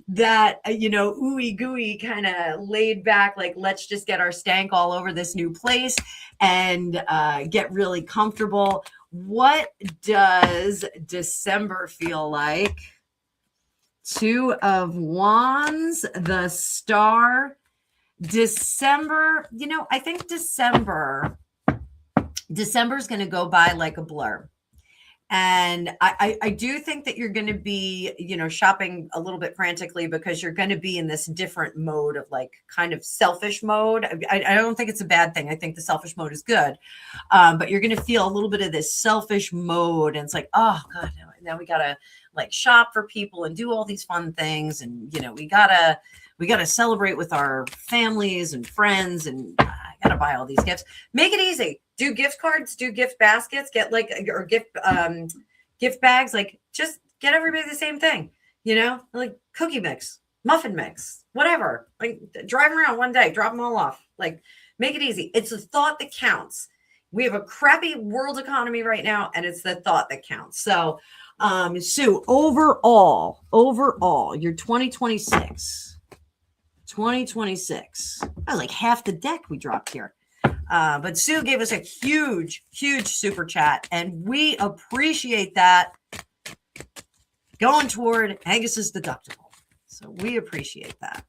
that, ooey gooey kind of laid back, like, let's just get our stank all over this new place and get really comfortable. What does December feel like? 2 of Wands, the Star. December, I think December is going to go by like a blur. And I do think that you're going to be, shopping a little bit frantically, because you're going to be in this different mode of like kind of selfish mode. I don't think it's a bad thing. I think the selfish mode is good. But you're going to feel a little bit of this selfish mode. And it's like, oh God, now we got to like shop for people and do all these fun things. And, we got to celebrate with our families and friends, and I got to buy all these gifts. Make it easy. Do gift cards, do gift baskets, get like, or gift bags, like just get everybody the same thing, like cookie mix, muffin mix, whatever, like drive them around one day, drop them all off, like make it easy. It's a thought that counts. We have a crappy world economy right now, and it's the thought that counts. So, Sue, overall, your 2026. That was like half the deck we dropped here. But Sue gave us a huge super chat, and we appreciate that, going toward Angus's deductible. So we appreciate that.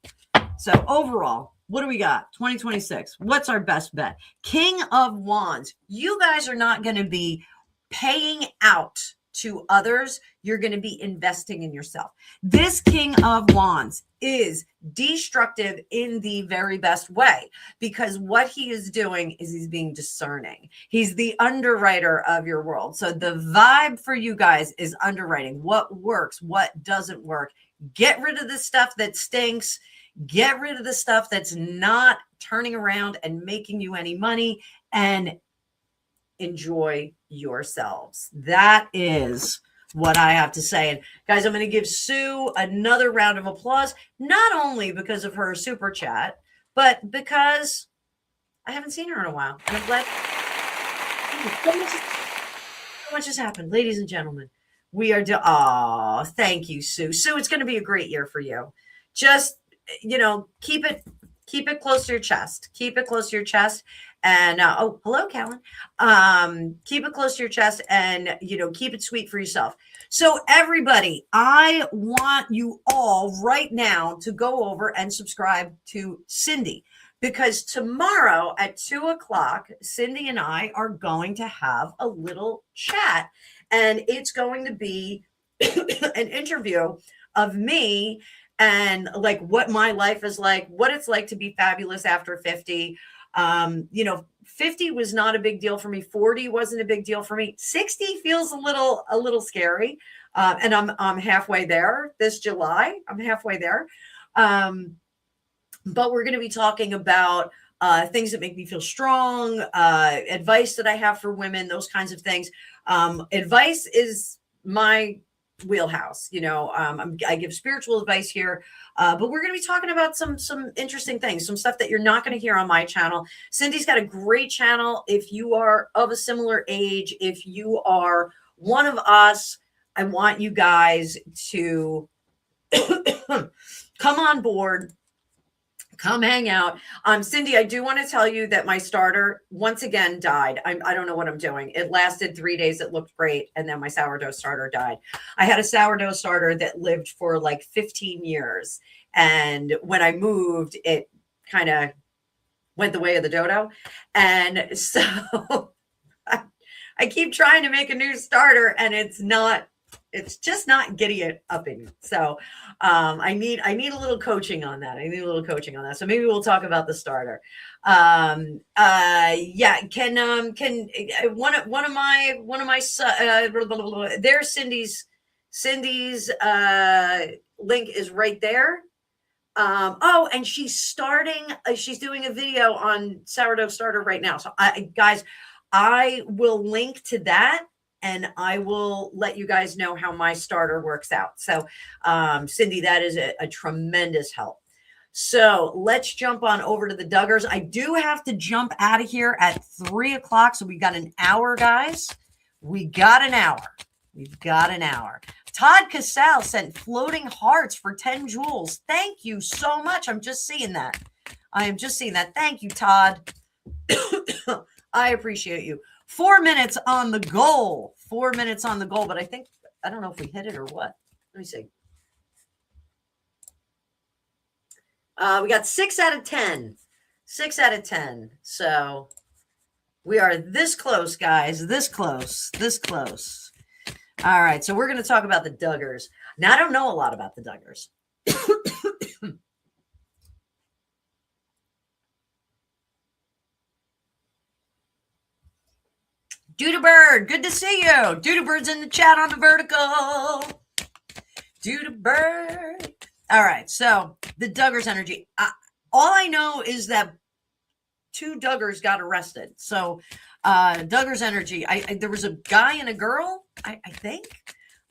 So overall, what do we got? 2026. What's our best bet? King of Wands. You guys are not going to be paying out to others. You're going to be investing in yourself. This King of Wands is destructive in the very best way, because what he is doing is he's being discerning. He's the underwriter of your world. So the vibe for you guys is underwriting what works, what doesn't work. Get rid of the stuff that stinks. Get rid of the stuff that's not turning around and making you any money, and enjoy yourselves. That is what I have to say. And guys, I'm going to give Sue another round of applause, not only because of her super chat, but because I haven't seen her in a while. And I'm glad so much has happened, ladies and gentlemen. We are thank you, Sue. Sue, it's going to be a great year for you. Just, keep it close to your chest. Keep it close to your chest. And hello, Callan. Keep it close to your chest, and keep it sweet for yourself. So everybody, I want you all right now to go over and subscribe to Cindy, because tomorrow at 2:00, Cindy and I are going to have a little chat, and it's going to be an interview of me and like what my life is like, what it's like to be fabulous after 50. 50 was not a big deal for me. 40 wasn't a big deal for me. 60 feels a little scary. And I'm halfway there this July. I'm halfway there. But we're going to be talking about things that make me feel strong, advice that I have for women, those kinds of things. Advice is my wheelhouse. I give spiritual advice here, but we're going to be talking about some interesting things, some stuff that you're not going to hear on my channel. Cindy's got a great channel. If you are of a similar age, if you are one of us, I want you guys to come on board. Come hang out. Cindy, I do want to tell you that my starter once again died. I don't know what I'm doing. It lasted 3 days. It looked great. And then my sourdough starter died. I had a sourdough starter that lived for like 15 years. And when I moved, it kind of went the way of the dodo. And so I keep trying to make a new starter, and it's just not getting it upping. So I need a little coaching on that. So maybe we'll talk about the starter. Can one of my there's Cindy's link is right there. And she's doing a video on sourdough starter right now. So I will link to that, and I will let you guys know how my starter works out. So, Cindy, that is a tremendous help. So let's jump on over to the Duggars. I do have to jump out of here at 3:00. So we got an hour, guys. We've got an hour. Todd Cassell sent floating hearts for 10 jewels. Thank you so much. I'm just seeing that. Thank you, Todd. I appreciate you. 4 minutes on the goal. But I don't know if we hit it or what. Let me see. We got 6 out of 10. So we are this close, guys. This close. All right. So we're going to talk about the Duggars. Now, I don't know a lot about the Duggars. Duda Bird, good to see you. Duda Bird's in the chat on the vertical. Duda Bird. All right, so the Duggars energy. All I know is that 2 Duggars got arrested. So Duggars energy. There was a guy and a girl, I think.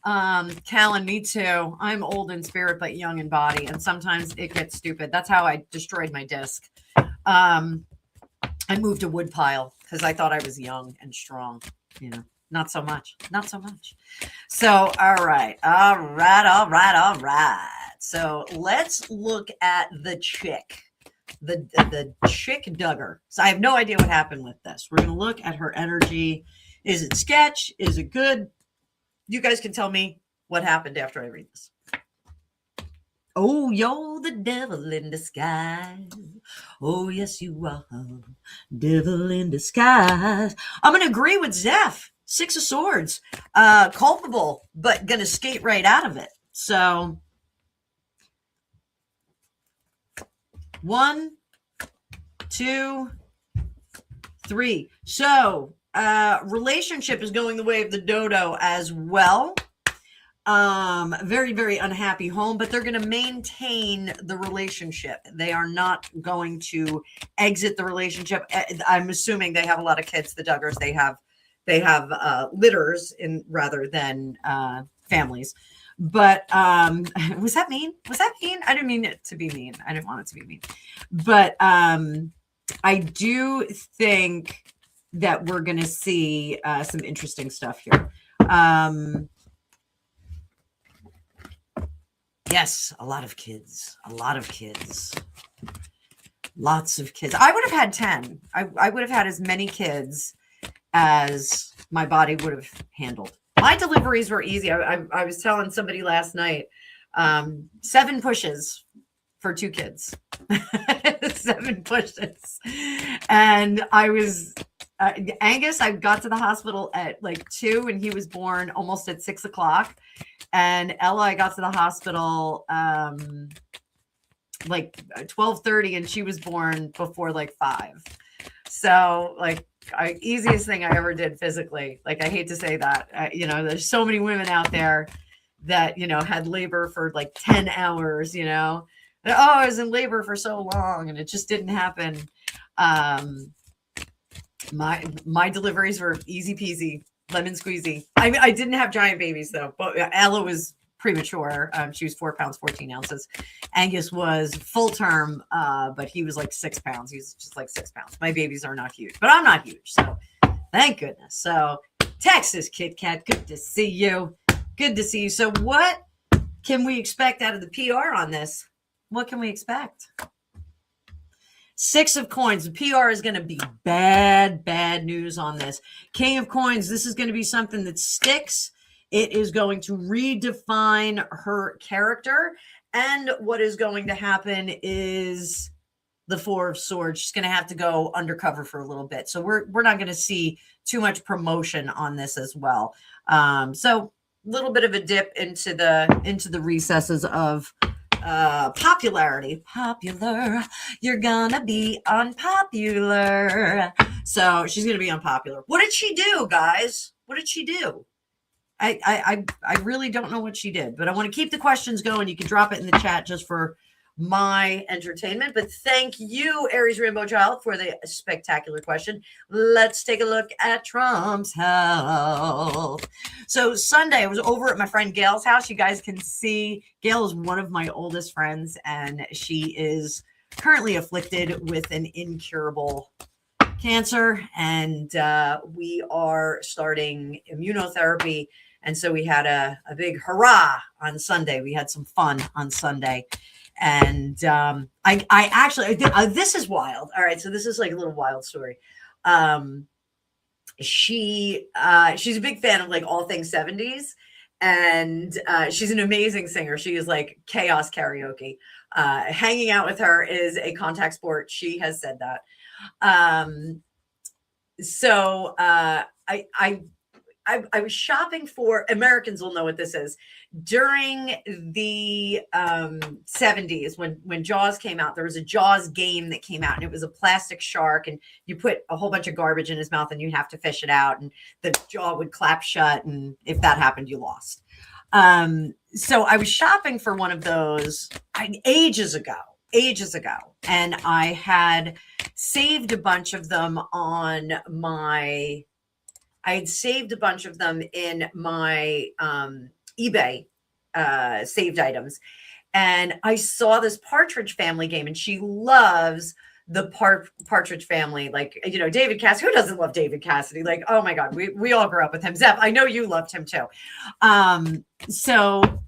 Callan, me too. I'm old in spirit, but young in body. And sometimes it gets stupid. That's how I destroyed my disc. I moved a wood pile because I thought I was young and strong. Not so much. Not so much. So, all right. All right. All right. All right. So let's look at the chick. The chick Duggar. So I have no idea what happened with this. We're going to look at her energy. Is it sketch? Is it good? You guys can tell me what happened after I read this. Oh, you're the devil in disguise. Oh, yes, you are. Devil in disguise. I'm going to agree with Zeph. 6 of Swords. Culpable, but going to skate right out of it. So, 1, 2, 3. So, relationship is going the way of the dodo as well. Very, very unhappy home, but they're going to maintain the relationship. They are not going to exit the relationship. I'm assuming they have a lot of kids, the Duggars. They have litters in rather than families. But was that mean? Was that mean? I didn't mean it to be mean. I didn't want it to be mean. But I do think that we're going to see some interesting stuff here. Yes, a lot of kids. Lots of kids. I would have had 10. I would have had as many kids as my body would have handled. My deliveries were easy. I was telling somebody last night, 7 pushes for 2 kids. 7 pushes. And I was, Angus, I got to the hospital at like 2 and he was born almost at 6 o'clock. And Ella, I got to the hospital like 12:30 and she was born before like 5. So like easiest thing I ever did physically. Like I hate to say that, there's so many women out there that, had labor for like 10 hours, oh, I was in labor for so long and it just didn't happen. My deliveries were easy peasy. Lemon squeezy. I didn't have giant babies though, but Ella was premature. She was 4 pounds, 14 ounces. Angus was full term, but he was like 6 pounds. He's just like 6 pounds. My babies are not huge, but I'm not huge. So thank goodness. So Texas Kit Kat, good to see you. Good to see you. So what can we expect out of the PR on this? What can we expect? 6 of Coins. The PR is going to be bad news on this. King of Coins. This is going to be something that sticks. It is going to redefine her character. And what is going to happen is the 4 of Swords. She's going to have to go undercover for a little bit. So we're not going to see too much promotion on this as well. So a little bit of a dip into the recesses of popularity. Popular. You're gonna be unpopular. So she's gonna be unpopular. What did she do, guys? What did she do? I really don't know what she did, but I want to keep the questions going. You can drop it in the chat just for my entertainment. But thank you, Aries Rainbow Child, for the spectacular question. Let's take a look at Trump's health. So Sunday, I was over at my friend Gail's house. You guys can see Gail is one of my oldest friends, and she is currently afflicted with an incurable cancer. And we are starting immunotherapy. And so we had a big hurrah on Sunday. We had some fun on Sunday. And I actually, this is wild. All right. So this is like a little wild story. She's a big fan of like all things 70s. And she's an amazing singer. She is like chaos karaoke. Hanging out with her is a contact sport. She has said that. So I was shopping for, Americans will know what this is, during the 70s when Jaws came out. There was a Jaws game that came out, and it was a plastic shark, and you put a whole bunch of garbage in his mouth and you have to fish it out, and the jaw would clap shut, and if that happened, you lost. So I was shopping for one of those ages ago, and I had saved a bunch of them in my eBay saved items. And I saw this Partridge Family game, and she loves the Partridge Family, like, you know, David Cassidy. Who doesn't love David Cassidy? Like, oh my God, we all grew up with him. Zeph, I know you loved him too. So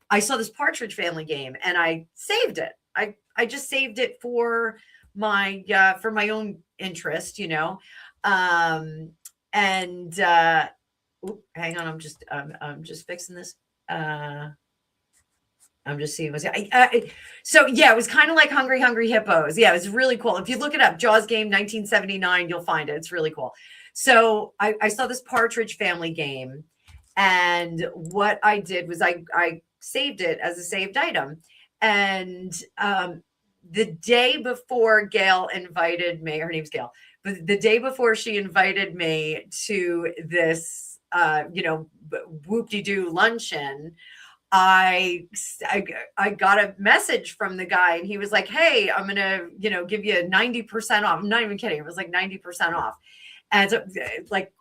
I saw this Partridge Family game and I saved it. I just saved it for my own interest, you know. And hang on, I'm just fixing this. I'm just seeing what's so yeah, it was kind of like Hungry Hippos. Yeah, it was really cool. If you look it up, Jaws game 1979, you'll find it. It's really cool. So I saw this Partridge Family game, and what I did was I saved it as a saved item. And the day before Gail invited me, her name's Gail, but the day before she invited me to this whoop-de-doo luncheon, I got a message from the guy, and he was like, "Hey, I'm gonna, give you 90% off." I'm not even kidding. It was like 90% off. And so, like,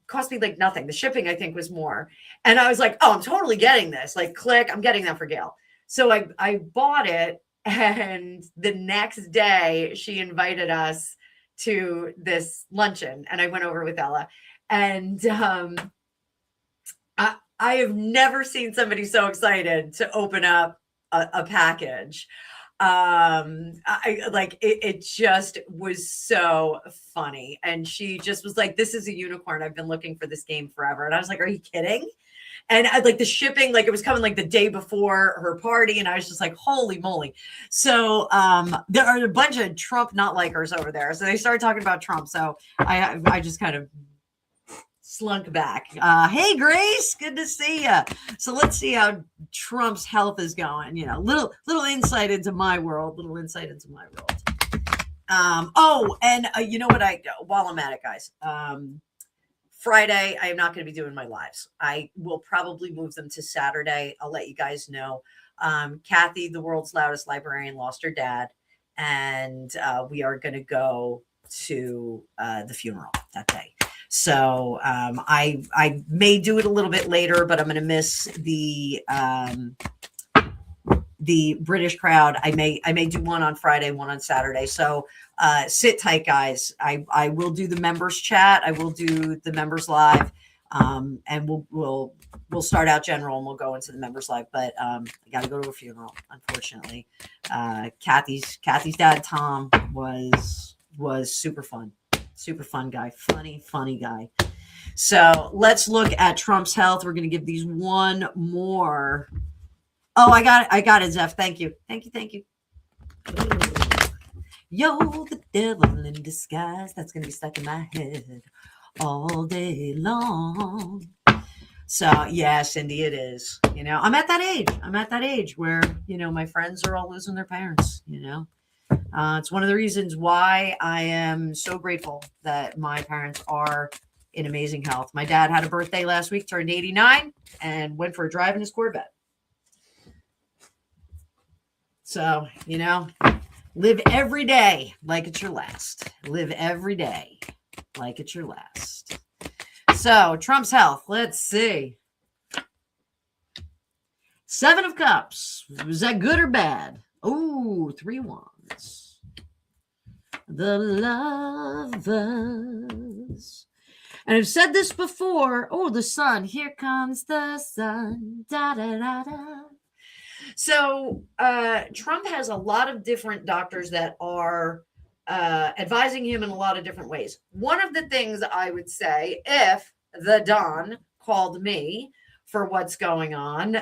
cost me like nothing. The shipping, I think, was more. And I was like, "Oh, I'm totally getting this." Like, click, I'm getting that for Gail. So I bought it, and the next day she invited us to this luncheon, and I went over with Ella, and I have never seen somebody so excited to open up a package. It just was so funny. And she just was like, "This is a unicorn. I've been looking for this game forever." And I was like, "Are you kidding?" And like the shipping, like it was coming like the day before her party. And I was just like, holy moly. So there are a bunch of Trump not likers over there. So they started talking about Trump. So I just kind of slunk back. Hey, Grace, good to see you. So let's see how Trump's health is going. Little insight into my world. You know what? While I'm at it, guys, Friday, I am not going to be doing my lives. I will probably move them to Saturday. I'll let you guys know. Kathy, the world's loudest librarian, lost her dad, and we are going to go to the funeral that day. So I may do it a little bit later, but I'm going to miss the British crowd. I may do one on Friday, one on Saturday. So sit tight, guys. I will do the members chat. I will do the members live, and we'll start out general and we'll go into the members live. But I got to go to a funeral, unfortunately. Kathy's dad, Tom, was super fun. Super fun guy. Funny guy. So let's look at Trump's health. We're going to give these one more. Oh, I got it, Zeph. Thank you. Yo, the devil in disguise. That's going to be stuck in my head all day long. So, yeah, Cindy, it is. I'm at that age where, my friends are all losing their parents, It's one of the reasons why I am so grateful that my parents are in amazing health. My dad had a birthday last week, turned 89, and went for a drive in his Corvette. So, live every day like it's your last. Live every day like it's your last. So, Trump's health. Let's see. 7 of Cups. Was that good or bad? Oh, 3 wands. The Lovers. And I've said this before. Oh, the sun. Here comes the sun. Da da da da. So Trump has a lot of different doctors that are advising him in a lot of different ways. One of the things I would say, if the Don called me for what's going on.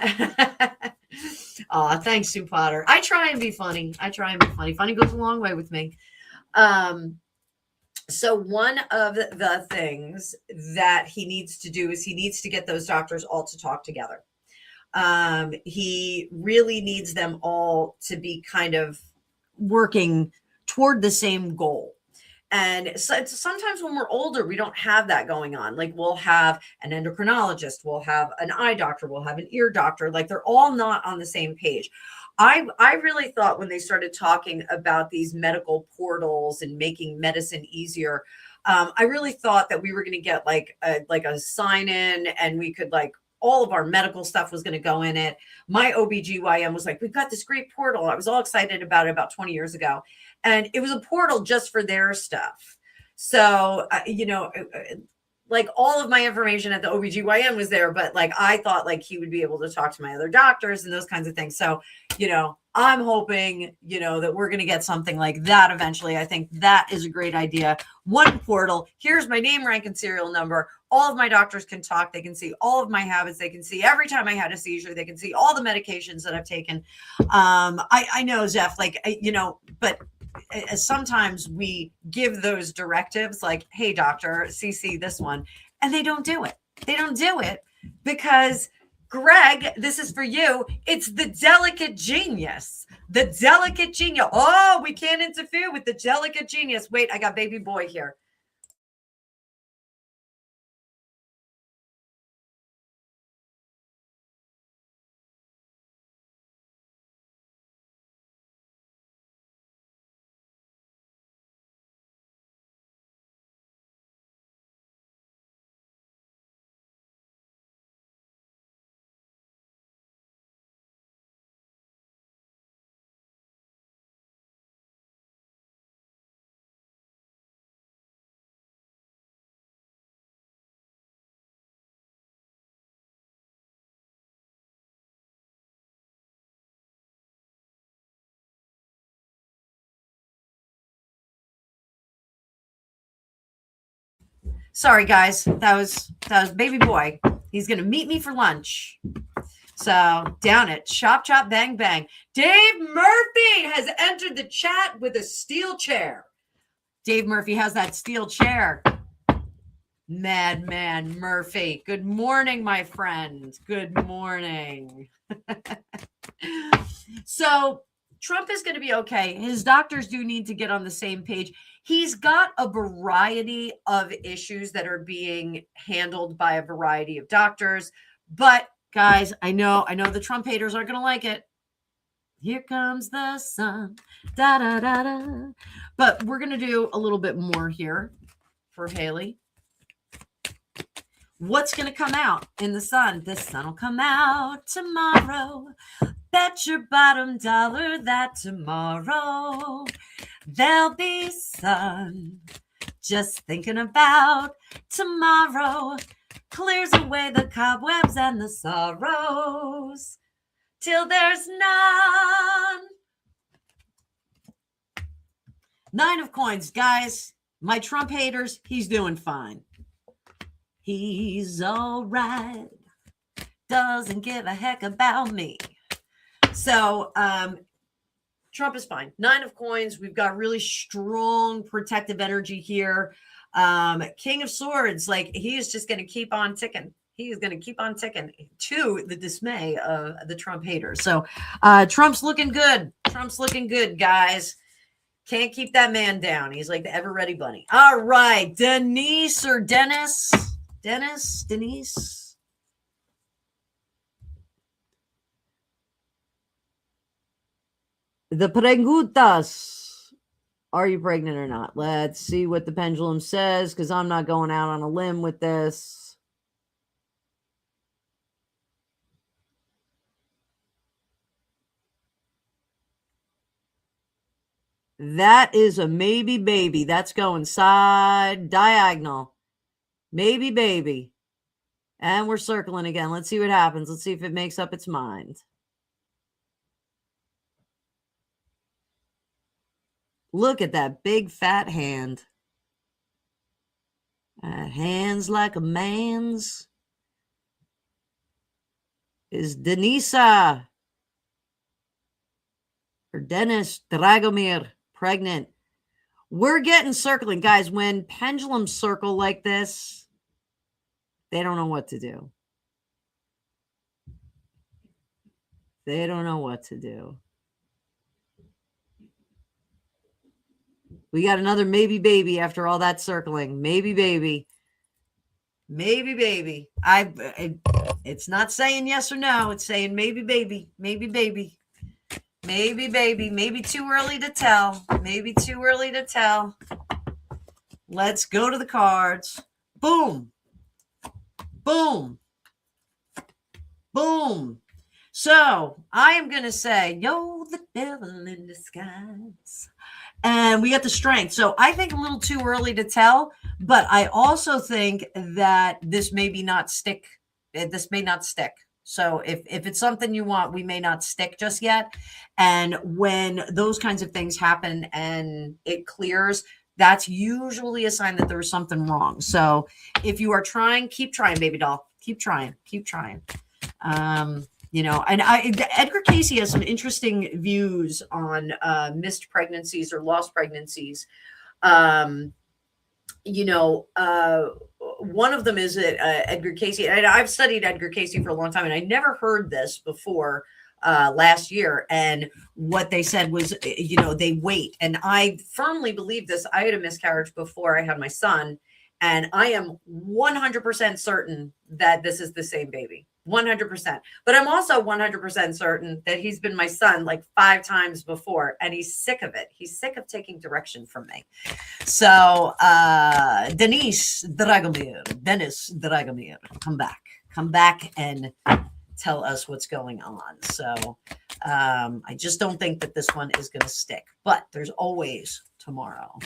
Thanks, Sue Potter. I try and be funny. Funny goes a long way with me. So one of the things that he needs to do is he needs to get those doctors all to talk together. He really needs them all to be kind of working toward the same goal. And so sometimes when we're older, we don't have that going on. Like we'll have an endocrinologist, we'll have an eye doctor, we'll have an ear doctor. Like they're all not on the same page. I really thought when they started talking about these medical portals and making medicine easier, I really thought that we were going to get like a sign in, and we could all of our medical stuff was going to go in it. My OBGYN was like, we've got this great portal. I was all excited about it about 20 years ago. and it was a portal just for their stuff. So, like all of my information at the OBGYN was there, but like I thought like he would be able to talk to my other doctors and those kinds of things. So, I'm hoping, that we're going to get something like that eventually. I think that is a great idea. One portal. Here's my name, rank, and serial number. All of my doctors can talk. They can see all of my habits. They can see every time I had a seizure. They can see all the medications that I've taken. I know, Zeph, but sometimes we give those directives like, hey, doctor, CC this one, and they don't do it. They don't do it because Greg, this is for you. It's the delicate genius. The delicate genius. Oh, we can't interfere with the delicate genius. Wait, I got baby boy here. Sorry, guys. That was baby boy. He's gonna meet me for lunch. So down it. Chop, chop, bang, bang. Dave Murphy has entered the chat with a steel chair. Dave Murphy has that steel chair. Madman Murphy. Good morning, my friend. Good morning. So Trump is going to be okay. His doctors do need to get on the same page. He's got a variety of issues that are being handled by a variety of doctors. But guys, I know the Trump haters aren't going to like it. Here comes the sun. Da, da, da, da. But we're going to do a little bit more here for Haley. What's going to come out in the sun? The sun will come out tomorrow. Bet your bottom dollar that tomorrow there'll be sun. Just thinking about tomorrow clears away the cobwebs and the sorrows till there's none. 9 of coins, guys. My Trump haters, he's doing fine. He's all right. Doesn't give a heck about me. So Trump is fine. 9 of coins. We've got really strong protective energy here. King of Swords, like he is just going to keep on ticking. He is going to keep on ticking to the dismay of the Trump haters. So Trump's looking good. Trump's looking good, guys. Can't keep that man down. He's like the ever ready bunny. All right. Denise or Dennis? Denise. The preguntas. Are you pregnant or not? Let's see what the pendulum says because I'm not going out on a limb with this. That is a maybe baby. That's going side diagonal. Maybe baby. And we're circling again. Let's see what happens. Let's see if it makes up its mind. Look at that big fat hand. Hands like a man's. Is Denisa or Dennis Dragomir pregnant? We're getting circling. Guys, when pendulums circle like this, they don't know what to do. They don't know what to do. We got another maybe baby after all that circling. Maybe baby. Maybe baby. It's not saying yes or no. It's saying maybe baby. Maybe baby. Maybe baby. Maybe too early to tell. Maybe too early to tell. Let's go to the cards. Boom. Boom. Boom. So I am going to say, yo, the devil in disguise. and we get the strength. So I think a little too early to tell, but I also think that this may not stick. This may not stick. So if it's something you want, we may not stick just yet. And when those kinds of things happen and it clears, that's usually a sign that there's something wrong. So if you are trying, keep trying, baby doll. Keep trying. Keep trying. You know, and Edgar Cayce has some interesting views on missed pregnancies or lost pregnancies. You know, one of them is that Edgar Cayce, and I've studied Edgar Cayce for a long time, and I never heard this before last year. And what they said was, you know, they wait. And I firmly believe this. I had a miscarriage before I had my son, and I am 100% certain that this is the same baby. 100%. But I'm also 100% certain that he's been my son like 5 times before, and he's sick of it. He's sick of taking direction from me. So, Dennis Dragomir, come back and tell us what's going on. So, I just don't think that this one is going to stick, but there's always tomorrow.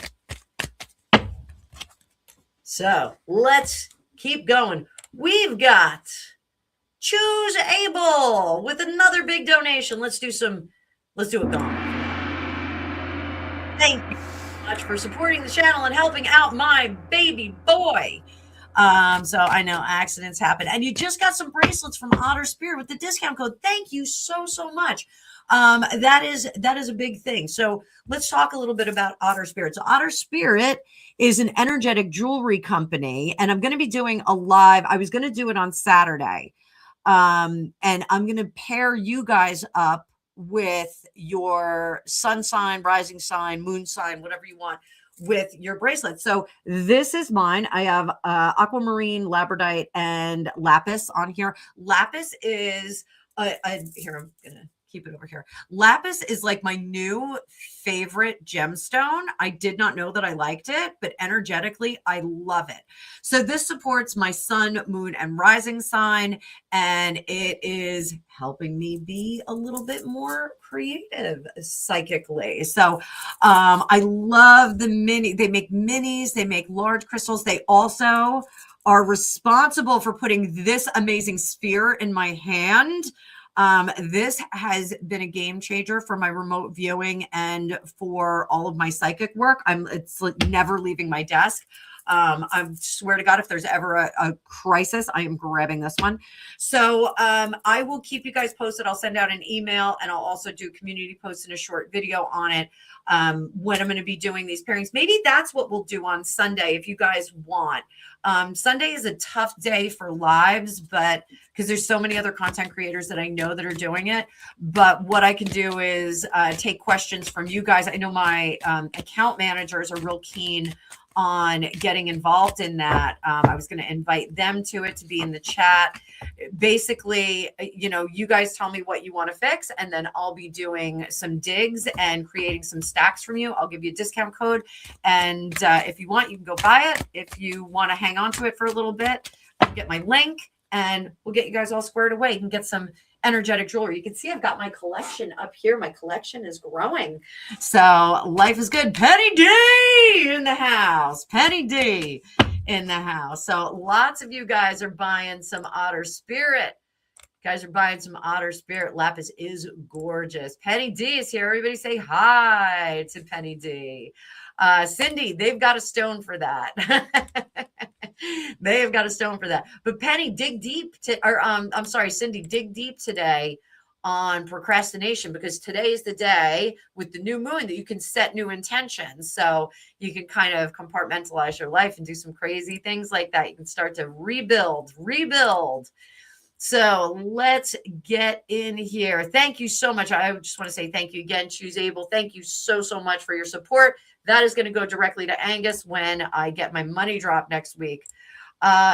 So let's keep going. We've got Choose Able with another big donation. Let's do it gone. Thank you so much for supporting the channel and helping out my baby boy. So I know accidents happen, and you just got some bracelets from Otter Spirit with the discount code. Thank you so much. That is a big thing. So let's talk a little bit about Otter Spirit. So Otter Spirit is an energetic jewelry company, and I'm going to be doing a live. I was going to do it on Saturday. And I'm going to pair you guys up with your sun sign, rising sign, moon sign, whatever you want, with your bracelet. So this is mine. I have aquamarine, labradorite, and lapis on here. Lapis is here. I'm gonna keep it over here. Lapis is like my new favorite gemstone. I did not know that I liked it, but energetically, I love it. So this supports my sun, moon, and rising sign, and it is helping me be a little bit more creative psychically. So I love the mini. They make minis, they make large crystals. They also are responsible for putting this amazing sphere in my hand. This has been a game changer for my remote viewing and for all of my psychic work. It's like never leaving my desk. I swear to God, if there's ever a crisis, I am grabbing this one. So I will keep you guys posted. I'll send out an email, and I'll also do community posts and a short video on it when I'm going to be doing these pairings. Maybe that's what we'll do on Sunday if you guys want. Sunday is a tough day for lives, but because there's so many other content creators that I know that are doing it. But what I can do is take questions from you guys. I know my account managers are real keen on getting involved in that. I was going to invite them to it, to be in the chat. Basically, you know, you guys tell me what you want to fix, and then I'll be doing some digs and creating some stacks from you. I'll give you a discount code, and if you want, you can go buy it. If you want to hang on to it for a little bit, I'll get my link, and we'll get you guys all squared away. You can get some energetic jewelry. You can see I've got my collection up here. My collection is growing. So life is good. Penny D in the house. Penny D in the house. So lots of you guys are buying some Otter Spirit. Guys are buying some Otter Spirit. Lapis is gorgeous. Penny D is here. Everybody say hi to Penny D. Cindy, they've got a stone for that. They have got a stone for that. But Penny, dig deep I'm sorry, Cindy, dig deep today on procrastination, because today is the day with the new moon that you can set new intentions. So you can kind of compartmentalize your life and do some crazy things like that. You can start to rebuild. So let's get in here. Thank you so much. I just want to say thank you again, Choose Able. Thank you so much for your support. That is going to go directly to Angus when I get my money drop next week.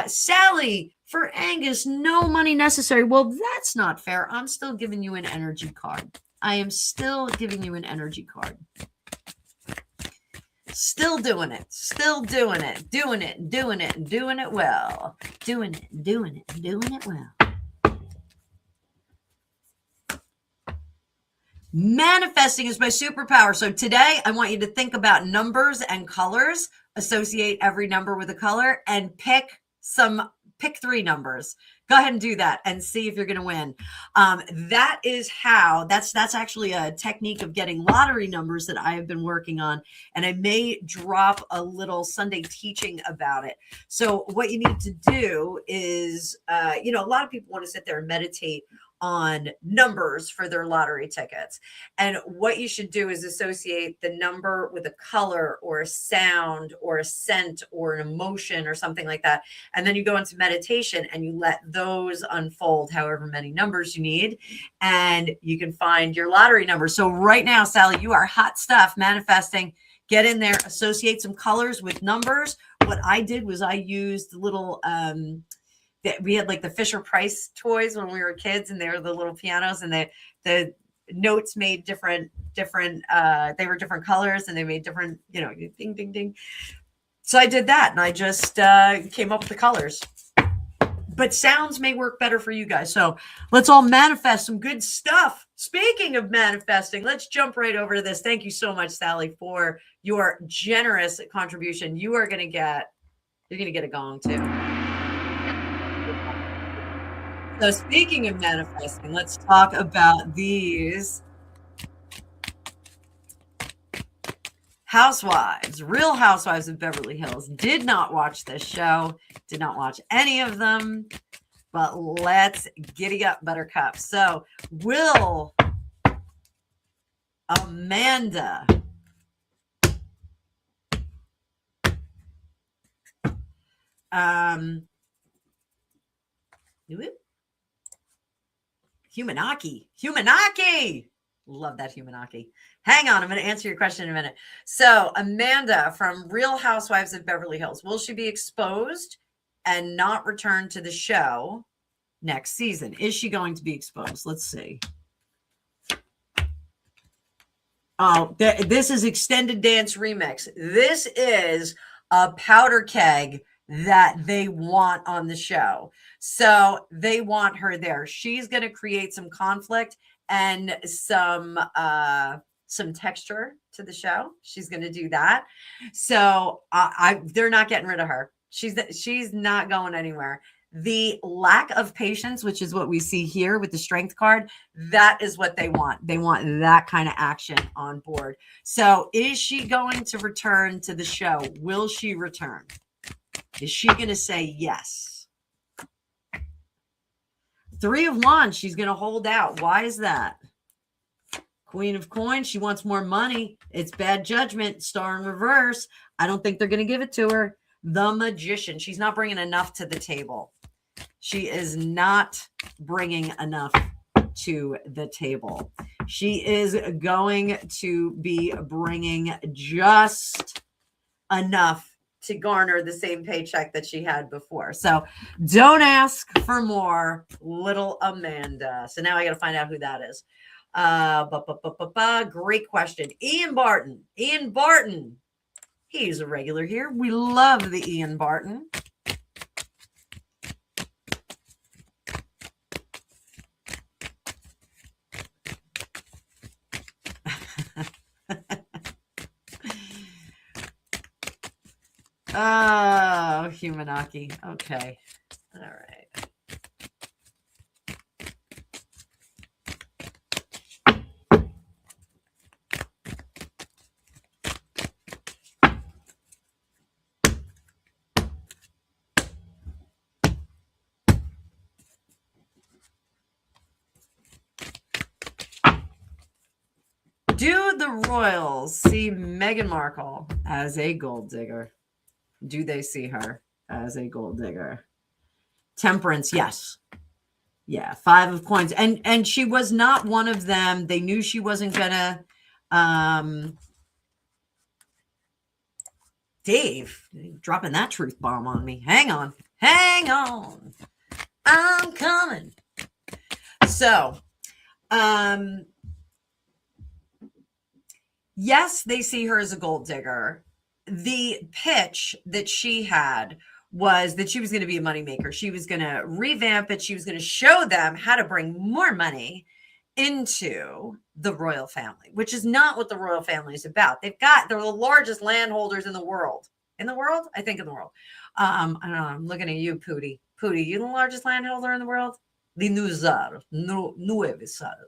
Sally, for Angus, no money necessary. Well, that's not fair. I'm still giving you an energy card. I am still giving you an energy card. Still doing it. Doing it well. Doing it well. Manifesting is my superpower. So today I want you to think about numbers and colors, associate every number with a color, and pick 3 numbers. Go ahead and do that and see if you're going to win. That is how that's actually a technique of getting lottery numbers that I have been working on, and I may drop a little Sunday teaching about it. So what you need to do is, a lot of people want to sit there and meditate on numbers for their lottery tickets. And what you should do is associate the number with a color or a sound or a scent or an emotion or something like that. And then you go into meditation and you let those unfold, however many numbers you need, and you can find your lottery number. So right now, Sally, you are hot stuff manifesting. Get in there, associate some colors with numbers. What I did was I used little we had like the Fisher Price toys when we were kids, and they were the little pianos, and the notes made different they were different colors, and they made different, ding ding ding. So I did that, and I just came up with the colors. But sounds may work better for you guys. So let's all manifest some good stuff. Speaking of manifesting, let's jump right over to this. Thank you so much, Sally, for your generous contribution. You're gonna get a gong too. So speaking of manifesting, let's talk about these housewives, Real Housewives of Beverly Hills. Did not watch this show, did not watch any of them, but let's giddy up, Buttercup. So will Amanda Humanaki. Love that Humanaki. Hang on, I'm going to answer your question in a minute. So Amanda from Real Housewives of Beverly Hills, will she be exposed and not return to the show next season? Is she going to be exposed? Let's see. Oh, this is Extended Dance Remix. This is a powder keg that they want on the show. So they want her there. She's going to create some conflict and some texture to the show. She's going to do that. So they're not getting rid of her. She's not going anywhere. The lack of patience, which is what we see here with the strength card, that is what they want. They want that kind of action on board. So is she going to return to the show? Will she return? Is she going to say yes? 3 of Wands, she's going to hold out. Why is that? Queen of Coins, she wants more money. It's bad judgment. Star in reverse. I don't think they're going to give it to her. The Magician, she's not bringing enough to the table. She is not bringing enough to the table. She is going to be bringing just enough to garner the same paycheck that she had before. So don't ask for more, little Amanda. So now I got to find out who that is. Great question. Ian Barton. He's a regular here. We love the Ian Barton. Oh, Humanaki. Okay. All right. Do the royals see Meghan Markle as a gold digger? Do they see her as a gold digger? Temperance, yes. Yeah, 5 of Coins. And she was not one of them. They knew she wasn't gonna Dave, dropping that truth bomb on me. Hang on. I'm coming. So, yes, they see her as a gold digger. The pitch that she had was that she was going to be a moneymaker. She was going to revamp it. She was going to show them how to bring more money into the royal family, which is not what the royal family is about. They're the largest landholders in the world. In the world? I think in the world. I don't know. I'm looking at you, Pootie. Pootie, you the largest landholder in the world? The Nuzar. Nueve Sar.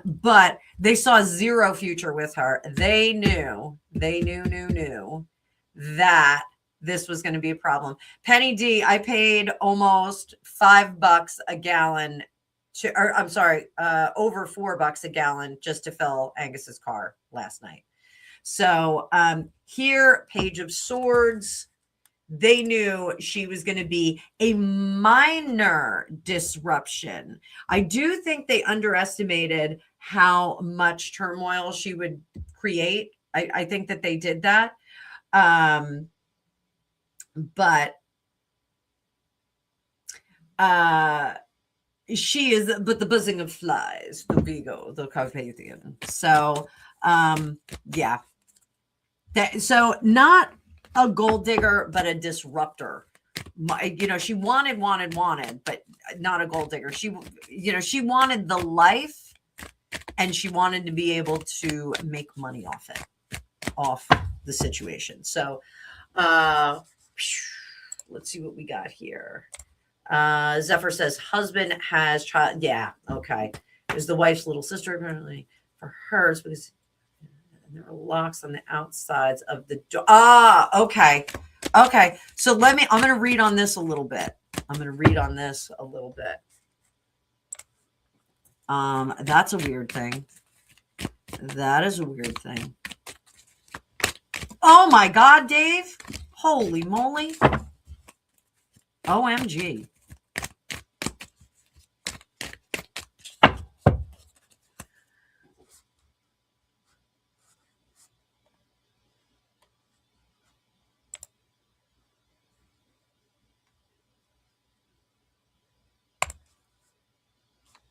But they saw zero future with her. They knew that this was going to be a problem. Penny D, I paid almost $5 a gallon over $4 a gallon just to fill Angus's car last night. So here, Page of Swords, they knew she was going to be a minor disruption. I do think they underestimated how much turmoil she would create. I think that they did that. But she is but the buzzing of flies, the Vigo, the Carpathian. So yeah. So not a gold digger, but a disruptor. She wanted, but not a gold digger. She wanted the life, and she wanted to be able to make money off the situation. So let's see what we got here. Zephyr says husband has child. Yeah, okay. It was the wife's little sister, apparently. For hers, because there are locks on the outsides of the door. Okay. So I'm going to read on this a little bit. That's a weird thing. That is a weird thing. Oh my God, Dave. Holy moly. OMG.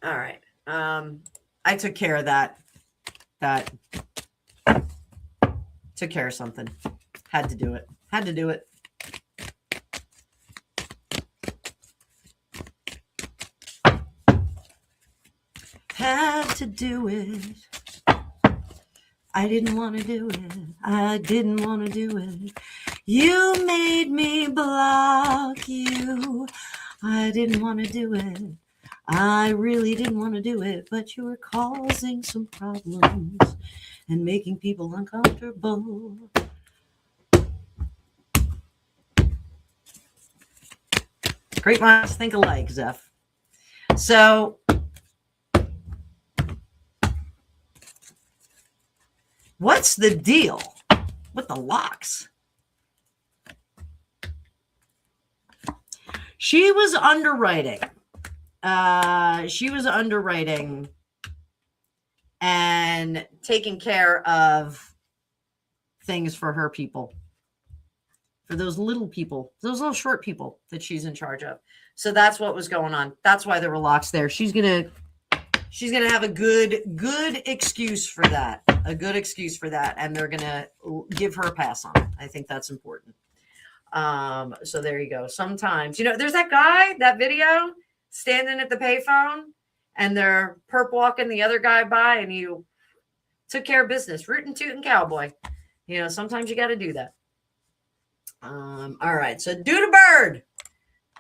All right. I took care of that. Took care of something. Had to do it. Had to do it. I didn't want to do it. You made me block you. I didn't want to do it. I really didn't want to do it, but you were causing some problems and making people uncomfortable. Great minds think alike, Zeph. So what's the deal with the locks? She was underwriting and taking care of things for her people, for those little people, those little short people that she's in charge of. So that's what was going on. That's why there were locks there. She's gonna have a good excuse for that. And they're gonna give her a pass on it. I think that's important. So there you go. Sometimes, there's that guy, that video standing at the payphone, and they're perp walking the other guy by, and you took care of business, rootin' tootin' cowboy. Sometimes you got to do that. All right. So do the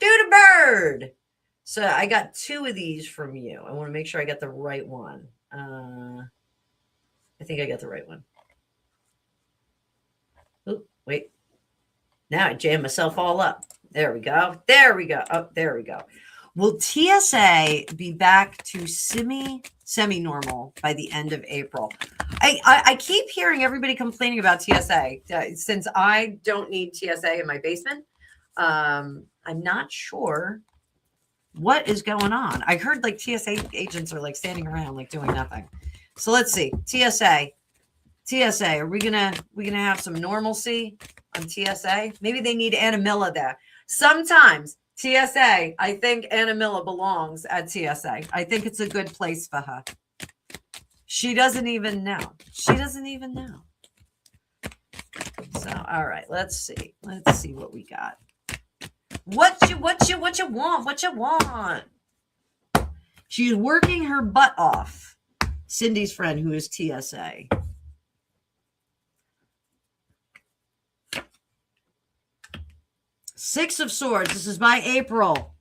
bird. So I got 2 of these from you. I want to make sure I got the right one. I think I got the right one. Oh, wait. Now I jammed myself all up. There we go. Oh, there we go. Will TSA be back to semi-normal by the end of April? I keep hearing everybody complaining about TSA. Since I don't need TSA in my basement, I'm not sure what is going on. I heard like TSA agents are like standing around like doing nothing. So let's see. TSA, are we gonna have some normalcy on TSA? Maybe they need Anna Milla there. Sometimes TSA, I think Anna Milla belongs at TSA. I think it's a good place for her. She doesn't even know. So, all right, let's see. Let's see what we got. What you want? She's working her butt off. Cindy's friend, who is TSA. Six of Swords. This is by April.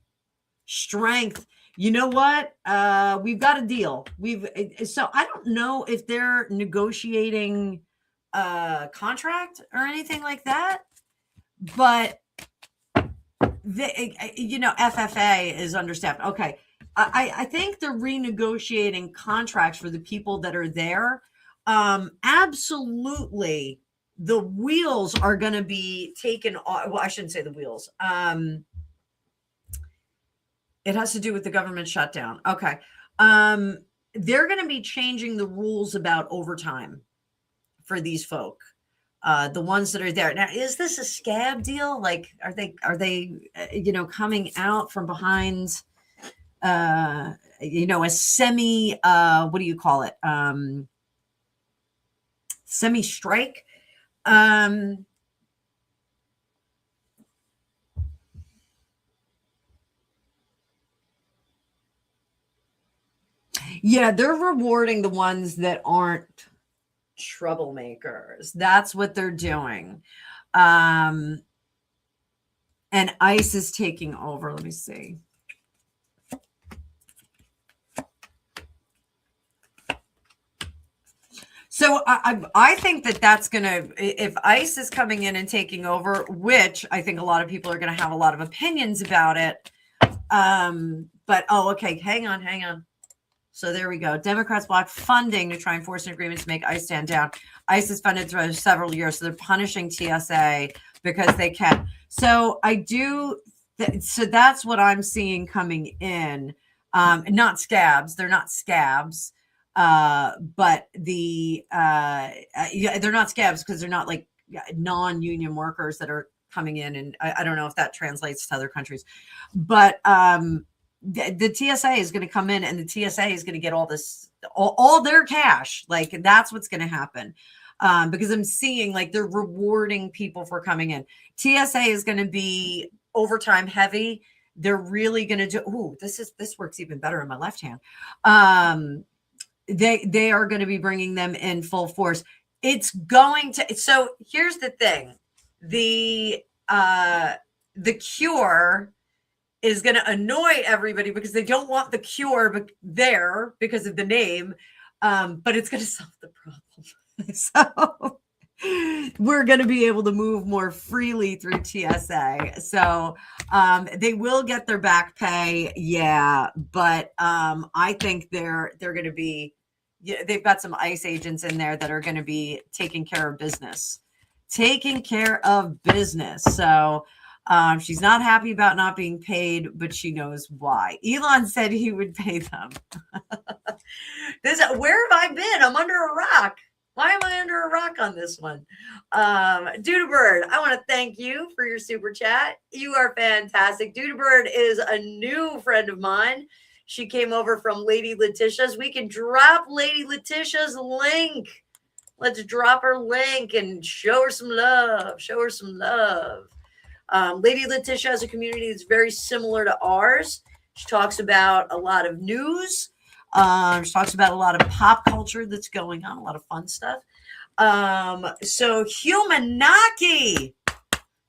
Strength. You know what? We've got a deal. So I don't know if they're negotiating a contract or anything like that, but FFA is understaffed. Okay. I think they're renegotiating contracts for the people that are there. Absolutely. The wheels are going to be taken off. Well, I shouldn't say the wheels. It has to do with the government shutdown. Okay. They're going to be changing the rules about overtime for these folk. The ones that are there. Now, is this a scab deal? Like, are they coming out from behind, a semi, what do you call it? Semi strike. Yeah, they're rewarding the ones that aren't troublemakers. That's what they're doing. And ICE is taking over. Let me see. So I think that's going to, if ICE is coming in and taking over, which I think a lot of people are going to have a lot of opinions about it. Okay. Hang on. So there we go. Democrats block funding to try and force an agreement to make ICE stand down. ICE is funded for several years, so they're punishing TSA because they can. So so that's what I'm seeing coming in. Not scabs. They're not scabs. But they're not scabs because they're not like non-union workers that are coming in. And I don't know if that translates to other countries, but, the TSA is going to come in and the TSA is going to get all their cash. Like that's what's going to happen. Because I'm seeing like they're rewarding people for coming in. TSA is going to be overtime heavy. They're really going to do, this works even better in my left hand. They are going to be bringing them in full force. So here's the thing. The cure is going to annoy everybody because they don't want the cure there because of the name. But it's going to solve the problem. So we're going to be able to move more freely through TSA. So they will get their back pay. Yeah. But I think they're going to be, they've got some ICE agents in there that are going to be taking care of business. So she's not happy about not being paid, but she knows why. Elon said he would pay them. Where have I been? I'm under a rock. Why am I under a rock on this one? Dudabird, I want to thank you for your super chat. You are fantastic. Dudabird is a new friend of mine. She came over from Lady Letitia's. We can drop Lady Letitia's link. Let's drop her link and show her some love. Lady Letitia has a community that's very similar to ours. She talks about a lot of news. She talks about a lot of pop culture that's going on, a lot of fun stuff. So Humanaki,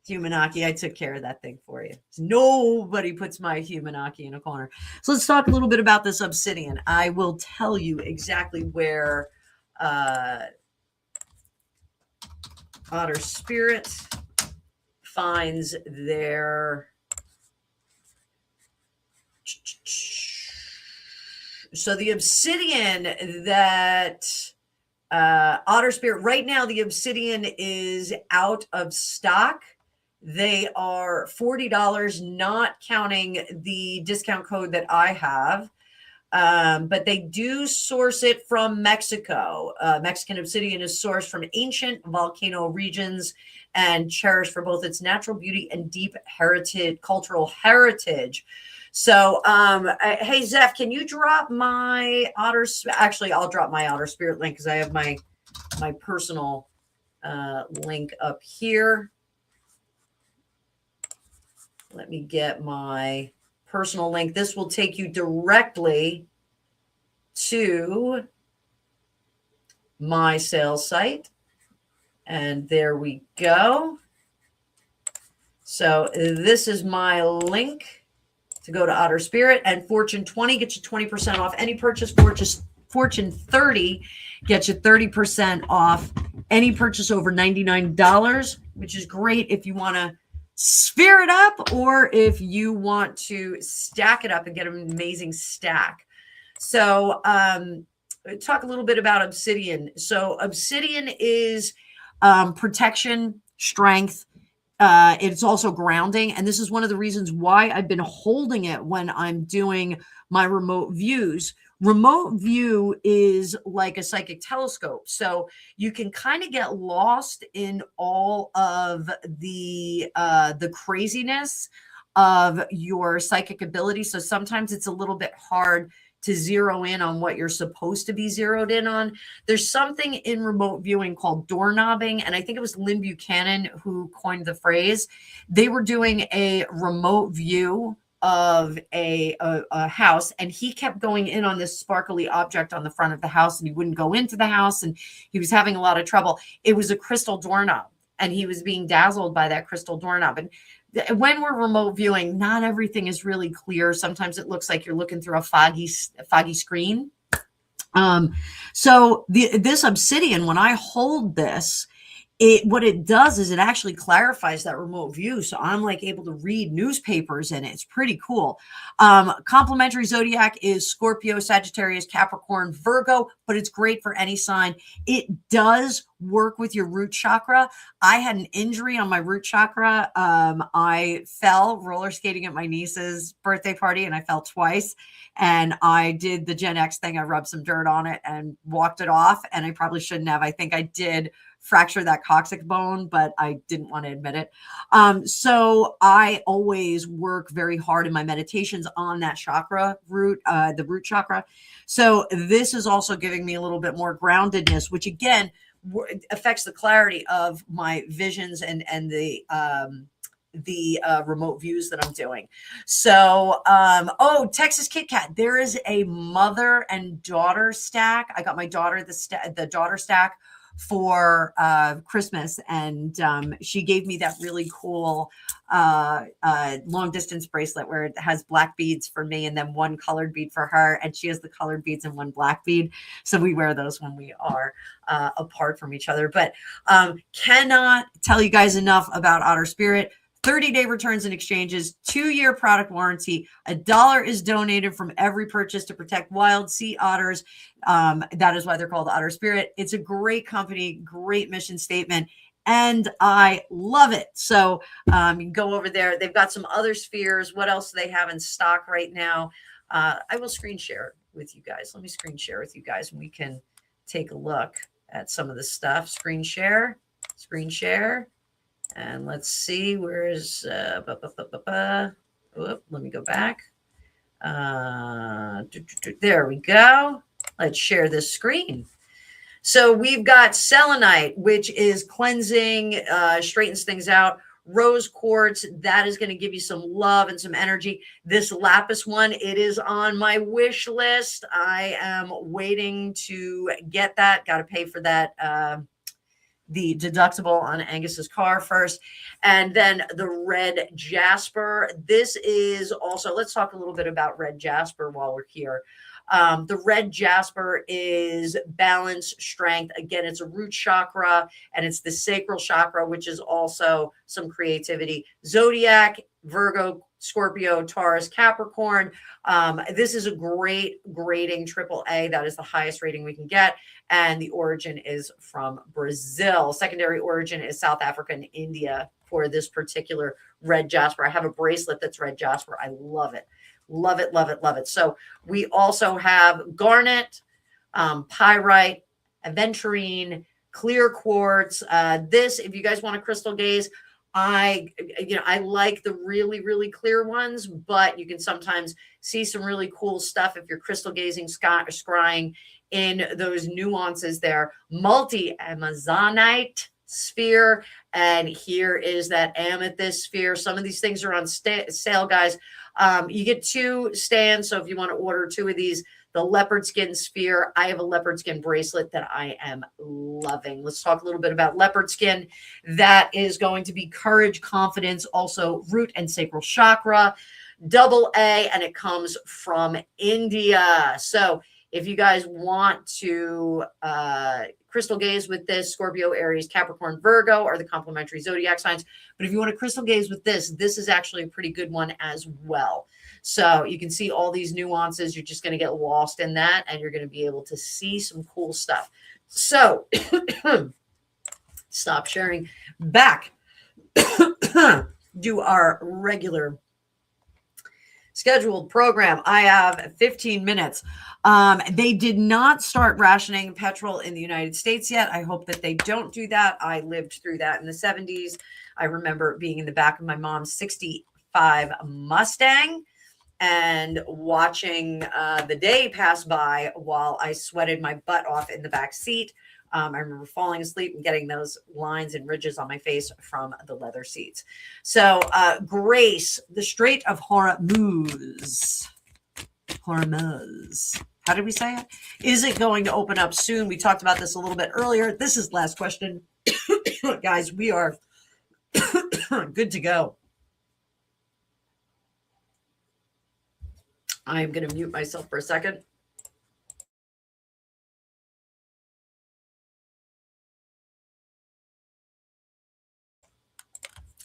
I took care of that thing for you. Nobody puts my Humanaki in a corner. So let's talk a little bit about this obsidian. I will tell you exactly where Otter Spirit finds their. So the obsidian that Otter Spirit, right now the obsidian is out of stock. They are $40, not counting the discount code that I have. But they do source it from Mexico. Mexican obsidian is sourced from ancient volcano regions and cherished for both its natural beauty and deep cultural heritage. So, hey, Zeph, can you drop my Actually, I'll drop my Otter Spirit link because I have my personal link up here. Let me get my personal link. This will take you directly to my sales site. And there we go. So this is my link to go to Otter Spirit, and Fortune 20 gets you 20% off any purchase. Fortune 30 gets you 30% off any purchase over $99, which is great if you want to sphere it up or if you want to stack it up and get an amazing stack. So talk a little bit about Obsidian. So Obsidian is protection, strength. It's also grounding. And this is one of the reasons why I've been holding it when I'm doing my remote views. Remote view is like a psychic telescope. So you can kind of get lost in all of the craziness of your psychic ability. So sometimes it's a little bit hard to zero in on what you're supposed to be zeroed in on. There's something in remote viewing called doorknobbing, and I think it was Lynn Buchanan who coined the phrase. They were doing a remote view of a house, and he kept going in on this sparkly object on the front of the house, and he wouldn't go into the house, and he was having a lot of trouble. It was a crystal doorknob, and he was being dazzled by that crystal doorknob. And when we're remote viewing, not everything is really clear. Sometimes it looks like you're looking through a foggy screen. So this Obsidian, when I hold this, what it does is it actually clarifies that remote view. So I'm like able to read newspapers in it. It's pretty cool. Complementary zodiac is Scorpio, Sagittarius, Capricorn, Virgo, but it's great for any sign. It does work with your root chakra. I had an injury on my root chakra. I fell roller skating at my niece's birthday party, and I fell twice. And I did the Gen X thing. I rubbed some dirt on it and walked it off. And I probably shouldn't have. I think I did fracture that coccyx bone, but I didn't want to admit it. So I always work very hard in my meditations on that chakra root, the root chakra. So this is also giving me a little bit more groundedness, which again affects the clarity of my visions and the remote views that I'm doing. So, Texas Kit Kat, there is a mother and daughter stack. I got my daughter the daughter stack for Christmas, and she gave me that really cool long distance bracelet where it has black beads for me and then one colored bead for her, and she has the colored beads and one black bead. So we wear those when we are apart from each other. But cannot tell you guys enough about Otter Spirit. 30-day returns and exchanges, 2-year product warranty. $1 is donated from every purchase to protect wild sea otters. That is why they're called Otter Spirit. It's a great company, great mission statement, and I love it. So you can go over there. They've got some other spheres. What else do they have in stock right now? I will screen share with you guys. Let me screen share with you guys, and we can take a look at some of the stuff. Screen share. And let's see, where's, let me go back. There we go. Let's share this screen. So we've got selenite, which is cleansing, straightens things out. Rose quartz, that is going to give you some love and some energy. This lapis one, it is on my wish list. I am waiting to get that. Got to pay for that. The deductible on Angus's car first, and then the red jasper. This is also, let's talk a little bit about red jasper while we're here. The red jasper is balance, strength. Again, it's a root chakra, and it's the sacral chakra, which is also some creativity. Zodiac, Virgo, Scorpio, Taurus, Capricorn. This is a great grading AAA. That is the highest rating we can get. And the origin is from Brazil. Secondary origin is South Africa and India for this particular red jasper. I have a bracelet that's red jasper. I love it. Love it, love it, love it. So we also have garnet, pyrite, aventurine, clear quartz. This, if you guys want a crystal gaze, I like the really, really clear ones, but you can sometimes see some really cool stuff if you're crystal gazing, scrying in those nuances there. Multi-Amazonite sphere, and here is that amethyst sphere. Some of these things are on sale, guys. You get 2 stands. So if you want to order 2 of these, the leopard skin sphere, I have a leopard skin bracelet that I am loving. Let's talk a little bit about leopard skin. That is going to be courage, confidence, also root and sacral chakra, double A, and it comes from India. So if you guys want to crystal gaze with this, Scorpio, Aries, Capricorn, Virgo are the complementary zodiac signs. But if you want to crystal gaze with this, this is actually a pretty good one as well. So you can see all these nuances. You're just going to get lost in that, and you're going to be able to see some cool stuff. So stop sharing. Back do our regular scheduled program. I have 15 minutes. They did not start rationing petrol in the United States yet. I hope that they don't do that. I lived through that in the 70s. I remember being in the back of my mom's 65 Mustang and watching the day pass by while I sweated my butt off in the back seat. I remember falling asleep and getting those lines and ridges on my face from the leather seats. So, Grace, the Strait of Hormuz. Hormuz. How did we say it? Is it going to open up soon? We talked about this a little bit earlier. This is last question. Guys, we are good to go. I'm going to mute myself for a second.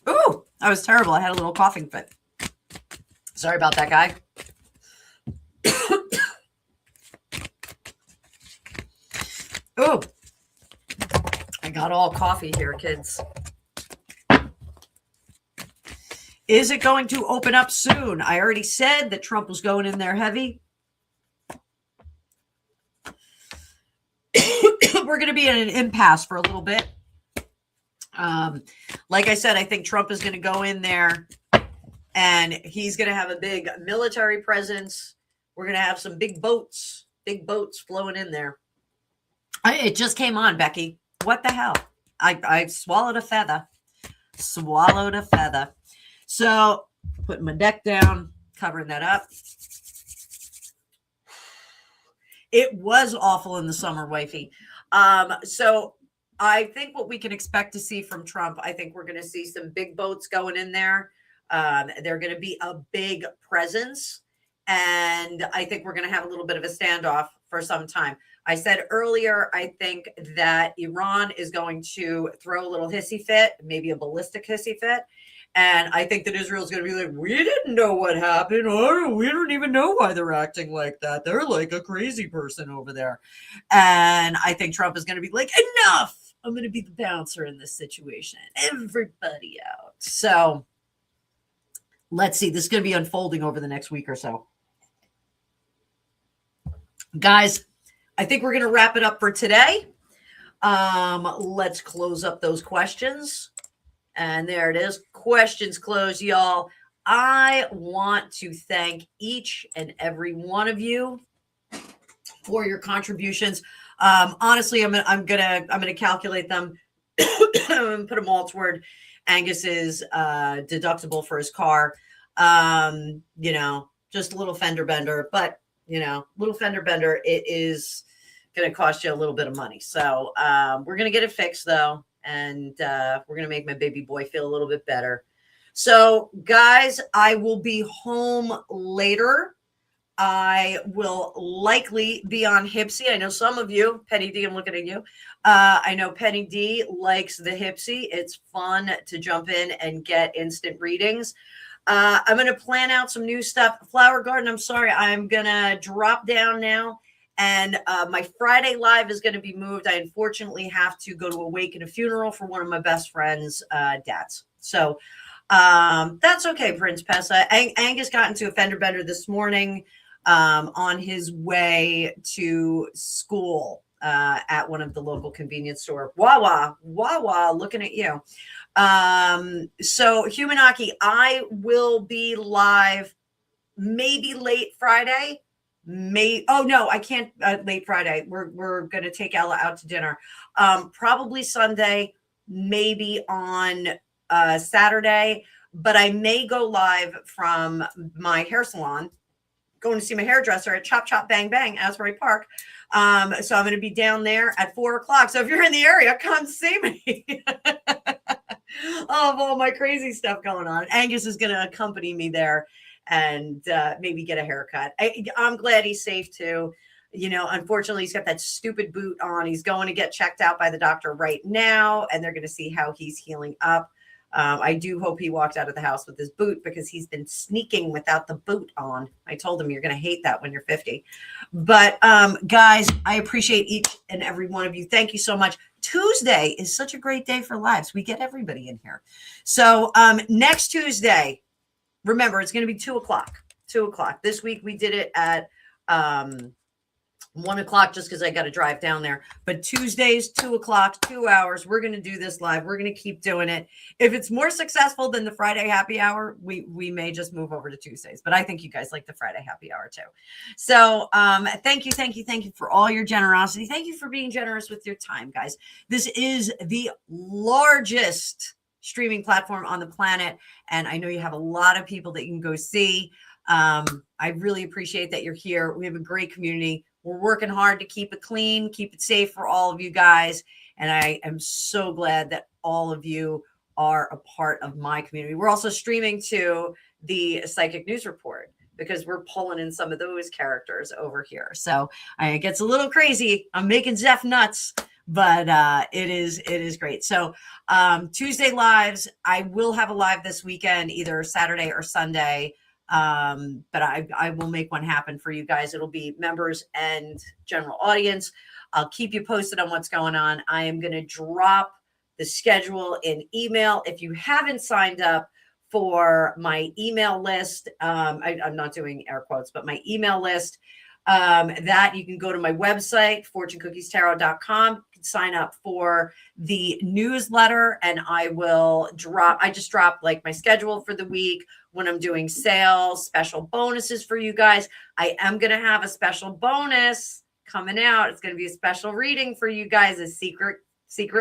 Ooh, that was terrible. I had a little coughing fit. Sorry about that, guy. Ooh, I got all coffee here, kids. Is it going to open up soon? I already said that Trump was going in there heavy. We're going to be in an impasse for a little bit. Like I said, I think Trump is going to go in there and he's going to have a big military presence. We're going to have some big boats flowing in there. It just came on, Becky. What the hell? I swallowed a feather. So putting my deck down, covering that up. It was awful in the summer, wifey. So I think what we can expect to see from Trump, I think we're going to see some big boats going in there. They're going to be a big presence. And I think we're going to have a little bit of a standoff for some time. I said earlier, I think that Iran is going to throw a little hissy fit, maybe a ballistic hissy fit. And I think that Israel is going to be like, we didn't know what happened. Or we don't even know why they're acting like that. They're like a crazy person over there. And I think Trump is going to be like, enough. I'm going to be the bouncer in this situation. Everybody out. So let's see. This is going to be unfolding over the next week or so. Guys, I think we're going to wrap it up for today. Let's close up those questions. And there it is. Questions closed, y'all. I want to thank each and every one of you for your contributions. Honestly, I'm gonna calculate them and put them all toward Angus's deductible for his car. Just a little fender bender, but little fender bender, it is going to cost you a little bit of money. So we're going to get it fixed though. And we're going to make my baby boy feel a little bit better. So guys, I will be home later. I will likely be on Hipsy. I know some of you, Penny D, I'm looking at you. I know Penny D likes the Hipsy. It's fun to jump in and get instant readings. I'm going to plan out some new stuff. Flower Garden, I'm sorry. I'm going to drop down now. And my Friday live is going to be moved. I unfortunately have to go to Awaken a funeral for one of my best friends' dads. So that's okay, Prince Pessa. Angus got into a fender bender this morning on his way to school at one of the local convenience store. Wawa, looking at you. So Humanaki, I will be live maybe late Friday. I can't late Friday. We're going to take Ella out to dinner. Probably Sunday, maybe on Saturday. but I may go live from my hair salon, going to see my hairdresser at Chop Chop Bang Bang, Asbury Park. So I'm going to be down there at 4 o'clock. So if you're in the area, come see me. Of all my crazy stuff going on. Angus is going to accompany me there and maybe get a haircut. I'm glad he's safe too. You know, unfortunately, he's got that stupid boot on. He's going to get checked out by the doctor right now, and they're going to see how he's healing up. I do hope he walked out of the house with his boot because he's been sneaking without the boot on. I told him you're going to hate that when you're 50. But guys, I appreciate each and every one of you. Thank you so much. Tuesday is such a great day for lives. We get everybody in here. So next Tuesday, remember, it's going to be 2 o'clock. 2 o'clock. This week we did it at 1 o'clock just because I got to drive down there. But Tuesdays, 2 o'clock, 2 hours. We're going to do this live. We're going to keep doing it. If it's more successful than the Friday happy hour, we may just move over to Tuesdays. But I think you guys like the Friday happy hour too. So thank you for all your generosity. Thank you for being generous with your time, guys. This is the largest streaming platform on the planet. And I know you have a lot of people that you can go see. I really appreciate that you're here. We have a great community. We're working hard to keep it clean, keep it safe for all of you guys. And I am so glad that all of you are a part of my community. We're also streaming to the Psychic News Report because we're pulling in some of those characters over here. So it gets a little crazy. I'm making Zeph nuts, but it is great. So Tuesday lives, I will have a live this weekend, either Saturday or Sunday. But I will make one happen for you guys. It'll be members and general audience. I'll keep you posted on what's going on. I am going to drop the schedule in email. If you haven't signed up for my email list, I'm not doing air quotes, but my email list, that you can go to my website, fortunecookiestarot.com. You can sign up for the newsletter and I just drop like my schedule for the week, when I'm doing sales, special bonuses for you guys. I am going to have a special bonus coming out. It's going to be a special reading for you guys, a secret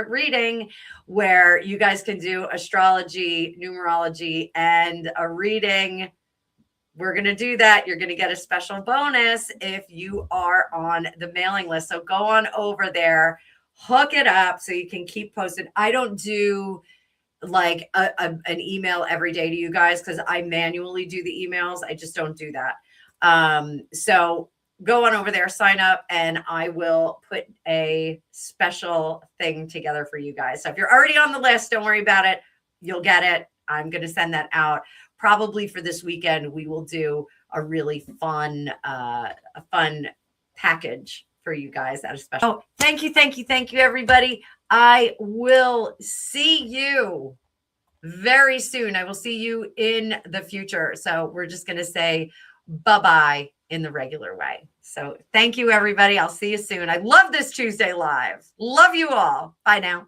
reading where you guys can do astrology, numerology, and a reading. We're going to do that. You're going to get a special bonus if you are on the mailing list. So go on over there, hook it up so you can keep posted. I don't do like an email every day to you guys because I manually do the emails. I just don't do that. So go on over there, sign up, and I will put a special thing together for you guys. So if you're already on the list, don't worry about it. You'll get it. I'm going to send that out. Probably for this weekend, we will do a really fun package for you guys at a special. Oh, thank you, everybody. I will see you very soon. I will see you in the future. So we're just going to say bye-bye in the regular way. So thank you, everybody. I'll see you soon. I love this Tuesday live. Love you all. Bye now.